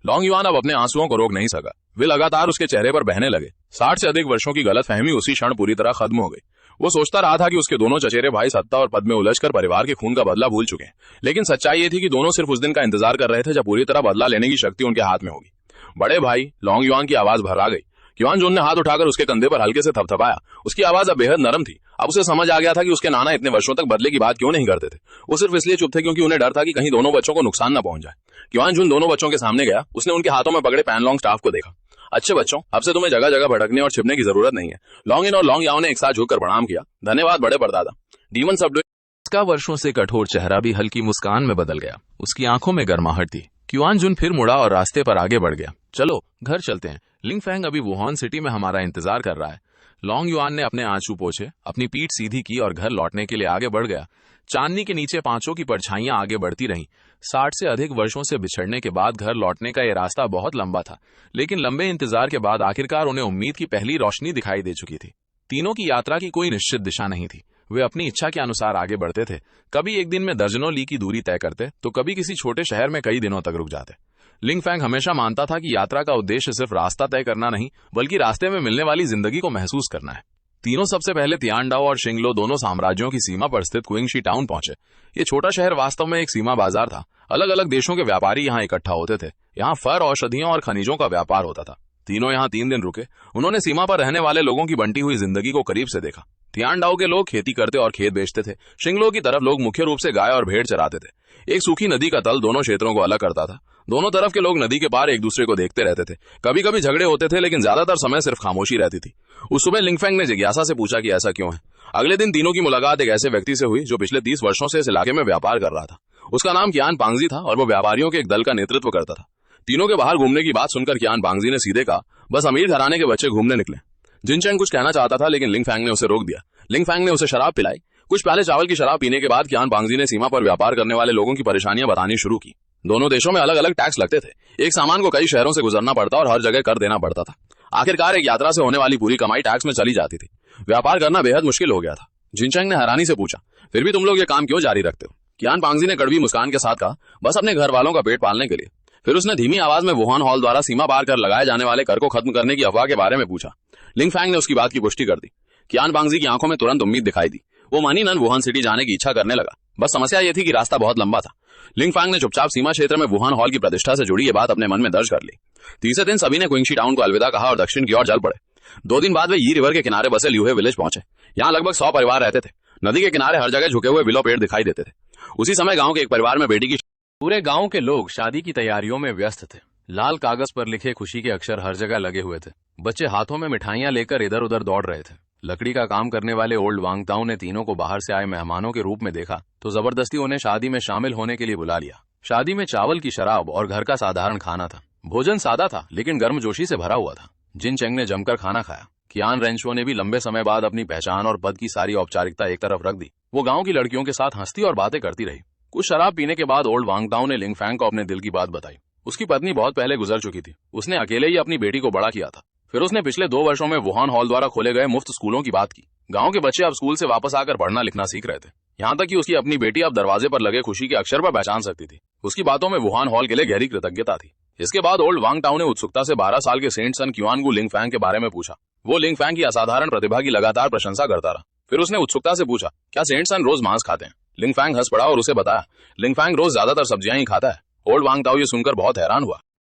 लॉन्ग युआन अब अपने आंसुओं को रोक नहीं सका। वे लगातार उसके चेहरे पर बहने लगे। 60 से अधिक वर्षों की गलतफहमी उसी क्षण पूरी तरह खत्म हो गई। वो सोचता रहा था कि उसके दोनों चचेरे भाई सत्ता और पद में उलझकर परिवार के खून का बदला भूल चुके हैं, लेकिन सच्चाई ये थी कि दोनों सिर्फ उस दिन का इंतजार कर रहे थे जब पूरी तरह बदला लेने की शक्ति उनके हाथ में होगी। बड़े भाई, लॉन्ग युआन की आवाज भर्रा गई। क्युआन जुन ने हाथ उठाकर उसके कंधे पर हल्के से थपथपाया। उसकी आवाज अब बेहद नरम थी। अब उसे समझ आ गया था कि उसके नाना इतने वर्षों तक बदले की बात क्यों नहीं करते थे। वो सिर्फ इसलिए चुप थे क्योंकि उन्हें डर था कि कहीं दोनों बच्चों को नुकसान न पहुंच जाए। क्युआन जुन दोनों बच्चों के सामने गया। उसने उनके हाथों में पकड़े पैनलॉन्ग स्टाफ को देखा। अच्छे बच्चों, अब से तुम्हें जगह जगह भटकने और छिपने की जरूरत नहीं है। लॉन्ग इन और लॉन्ग याओ ने एक साथ झुककर प्रणाम किया। धन्यवाद बड़े परदादा। डीमन सबडूइंग उसका वर्षों से कठोर चेहरा भी हल्की मुस्कान में बदल गया। उसकी आंखों में गर्माहट थी। क्युआन जुन फिर मुड़ा और रास्ते पर आगे बढ़ गया। चलो घर चलते हैं। लिंगफैंग अभी वुहान सिटी में हमारा इंतजार कर रहा है। लॉन्ग युआन ने अपने आंसू पोंछे, अपनी पीठ सीधी की और घर लौटने के लिए आगे बढ़ गया। चांदनी के नीचे पांचों की परछाइयां आगे बढ़ती रहीं। 60 से अधिक वर्षों से बिछड़ने के बाद घर लौटने का यह रास्ता बहुत लंबा था, लेकिन लंबे इंतजार के बाद आखिरकार उन्हें उम्मीद की पहली रोशनी दिखाई दे चुकी थी। तीनों की यात्रा की कोई निश्चित दिशा नहीं थी। वे अपनी इच्छा के अनुसार आगे बढ़ते थे। कभी एक दिन में दर्जनों ली की दूरी तय करते, तो कभी किसी छोटे शहर में कई दिनों तक रुक जाते। लिंगफैंग हमेशा मानता था कि यात्रा का उद्देश्य सिर्फ रास्ता तय करना नहीं, बल्कि रास्ते में मिलने वाली जिंदगी को महसूस करना है। तीनों सबसे पहले तियानडाओ और शिंगलो दोनों साम्राज्यों की सीमा पर स्थित क्विंगशी टाउन पहुंचे। ये छोटा शहर वास्तव में एक सीमा बाजार था। अलग अलग देशों के व्यापारी यहाँ इकट्ठा होते थे। यहाँ फर, औषधियों और खनिजों का व्यापार होता था। तीनों यहाँ 3 दिन रुके। उन्होंने सीमा पर रहने वाले लोगों की बंटी हुई जिंदगी को करीब से देखा। तियानडाओ के लोग खेती करते और खेत बेचते थे। शिंगलो की तरफ लोग मुख्य रूप से गाय और भेड़ चराते थे। एक सूखी नदी का तल दोनों क्षेत्रों को अलग करता था। दोनों तरफ के लोग नदी के पार एक दूसरे को देखते रहते थे। कभी कभी झगड़े होते थे, लेकिन ज्यादातर समय सिर्फ खामोशी रहती थी। उस सुबह लिंगफैंग ने जिज्ञासा से पूछा कि ऐसा क्यों है। अगले दिन तीनों की मुलाकात एक ऐसे व्यक्ति से हुई जो पिछले 30 वर्षों से इस इलाके में व्यापार कर रहा था। उसका नाम कियान पांगजी था और वो व्यापारियों के एक दल का नेतृत्व करता था। तीनों के बाहर घूमने की बात सुनकर कियान पांगजी ने सीधे कहा, बस अमीर घराने के बच्चे घूमने निकले। जिनचैंग कुछ कहना चाहता था, लेकिन लिंगफैंग ने उसे रोक दिया। लिंगफैंग ने उसे शराब पिलाई। कुछ प्याले चावल की शराब पीने के बाद कियान पांगजी ने सीमा पर व्यापार करने वाले लोगों की परेशानियां बतानी शुरू की। दोनों देशों में अलग अलग टैक्स लगते थे। एक सामान को कई शहरों से गुजरना पड़ता और हर जगह कर देना पड़ता था। आखिरकार एक यात्रा से होने वाली पूरी कमाई टैक्स में चली जाती थी। व्यापार करना बेहद मुश्किल हो गया था। जिनचैंग ने हैरानी से पूछा, फिर भी तुम लोग ये काम क्यों जारी रखते हो? कियान पांगजी ने कड़वी मुस्कान के साथ कहा, बस अपने घर वालों का पेट पालने के लिए। फिर उसने धीमी आवाज में वुहान हॉल द्वारा सीमा पार कर लगाए जाने वाले कर को खत्म करने की अफवाह के बारे में पूछा। लिंगफैंग ने उसकी बात की पुष्टि कर दी। कियान पांगजी की आंखों में तुरंत उम्मीद दिखाई दी। वो मनी नन वुहान सिटी जाने की इच्छा करने लगा। बस समस्या ये थी कि रास्ता बहुत लंबा था। लिंगफैंग ने चुपचाप सीमा क्षेत्र में वुहान हॉल की प्रतिष्ठा से जुड़ी ये बात अपने मन में दर्ज कर ली। तीसरे दिन सभी ने क्विंगशी टाउन को अलविदा कहा और दक्षिण की ओर चल पड़े। 2 दिन बाद वे यी रिवर के किनारे बसे ल्यूहे विलेज पहुंचे। यहाँ लगभग 100 परिवार रहते थे। नदी के किनारे हर जगह झुके हुए विलो पेड़ दिखाई देते थे। उसी समय गांव के एक परिवार में बेटी की पूरे गांव के लोग शादी की तैयारियों में व्यस्त थे। लाल कागज पर लिखे खुशी के अक्षर हर जगह लगे हुए थे। बच्चे हाथों में मिठाइयां लेकर इधर उधर दौड़ रहे थे। लकड़ी का काम करने वाले ओल्ड वांगताओ ने तीनों को बाहर से आए मेहमानों के रूप में देखा तो जबरदस्ती उन्हें शादी में शामिल होने के लिए बुला लिया। शादी में चावल की शराब और घर का साधारण खाना था। भोजन सादा था लेकिन गर्मजोशी से भरा हुआ था। जिन चेंग ने जमकर खाना खाया। कियान रेंशो ने भी लंबे समय बाद अपनी पहचान और पद की सारी औपचारिकता एक तरफ रख दी। वो गांव की लड़कियों के साथ हंसती और बातें करती रही। कुछ शराब पीने के बाद ओल्ड वांगताओ ने लिंगफैंग को अपने दिल की बात बताई। उसकी पत्नी बहुत पहले गुजर चुकी थी। उसने अकेले ही अपनी बेटी को बड़ा किया था। फिर उसने पिछले 2 वर्षों में वुहान हॉल द्वारा खोले गए मुफ्त स्कूलों की बात की। गांव के बच्चे अब स्कूल से वापस आकर पढ़ना लिखना सीख रहे थे। यहाँ तक कि उसकी अपनी बेटी अब दरवाजे पर लगे खुशी के अक्षर पर पहचान सकती थी। उसकी बातों में वुहान हॉल के लिए गहरी कृतज्ञता थी। इसके बाद ओल्ड वांगटाओ ने उत्सुकता से 12 साल के सेंट सन क्युआनगू लिंगफैंग के बारे में पूछा। वो लिंगफैंग की असाधारण प्रतिभा की लगातार प्रशंसा करता रहा। फिर उसने उत्सुकता से पूछा, क्या सेंट सन रोज मांस खाते हैं? लिंगफैंग हंस पड़ा और उसे बताया, लिंगफैंग रोज ज्यादातर सब्जियां ही खाता है। ओल्ड वांगटाओ ये सुनकर बहुत हैरान हुआ।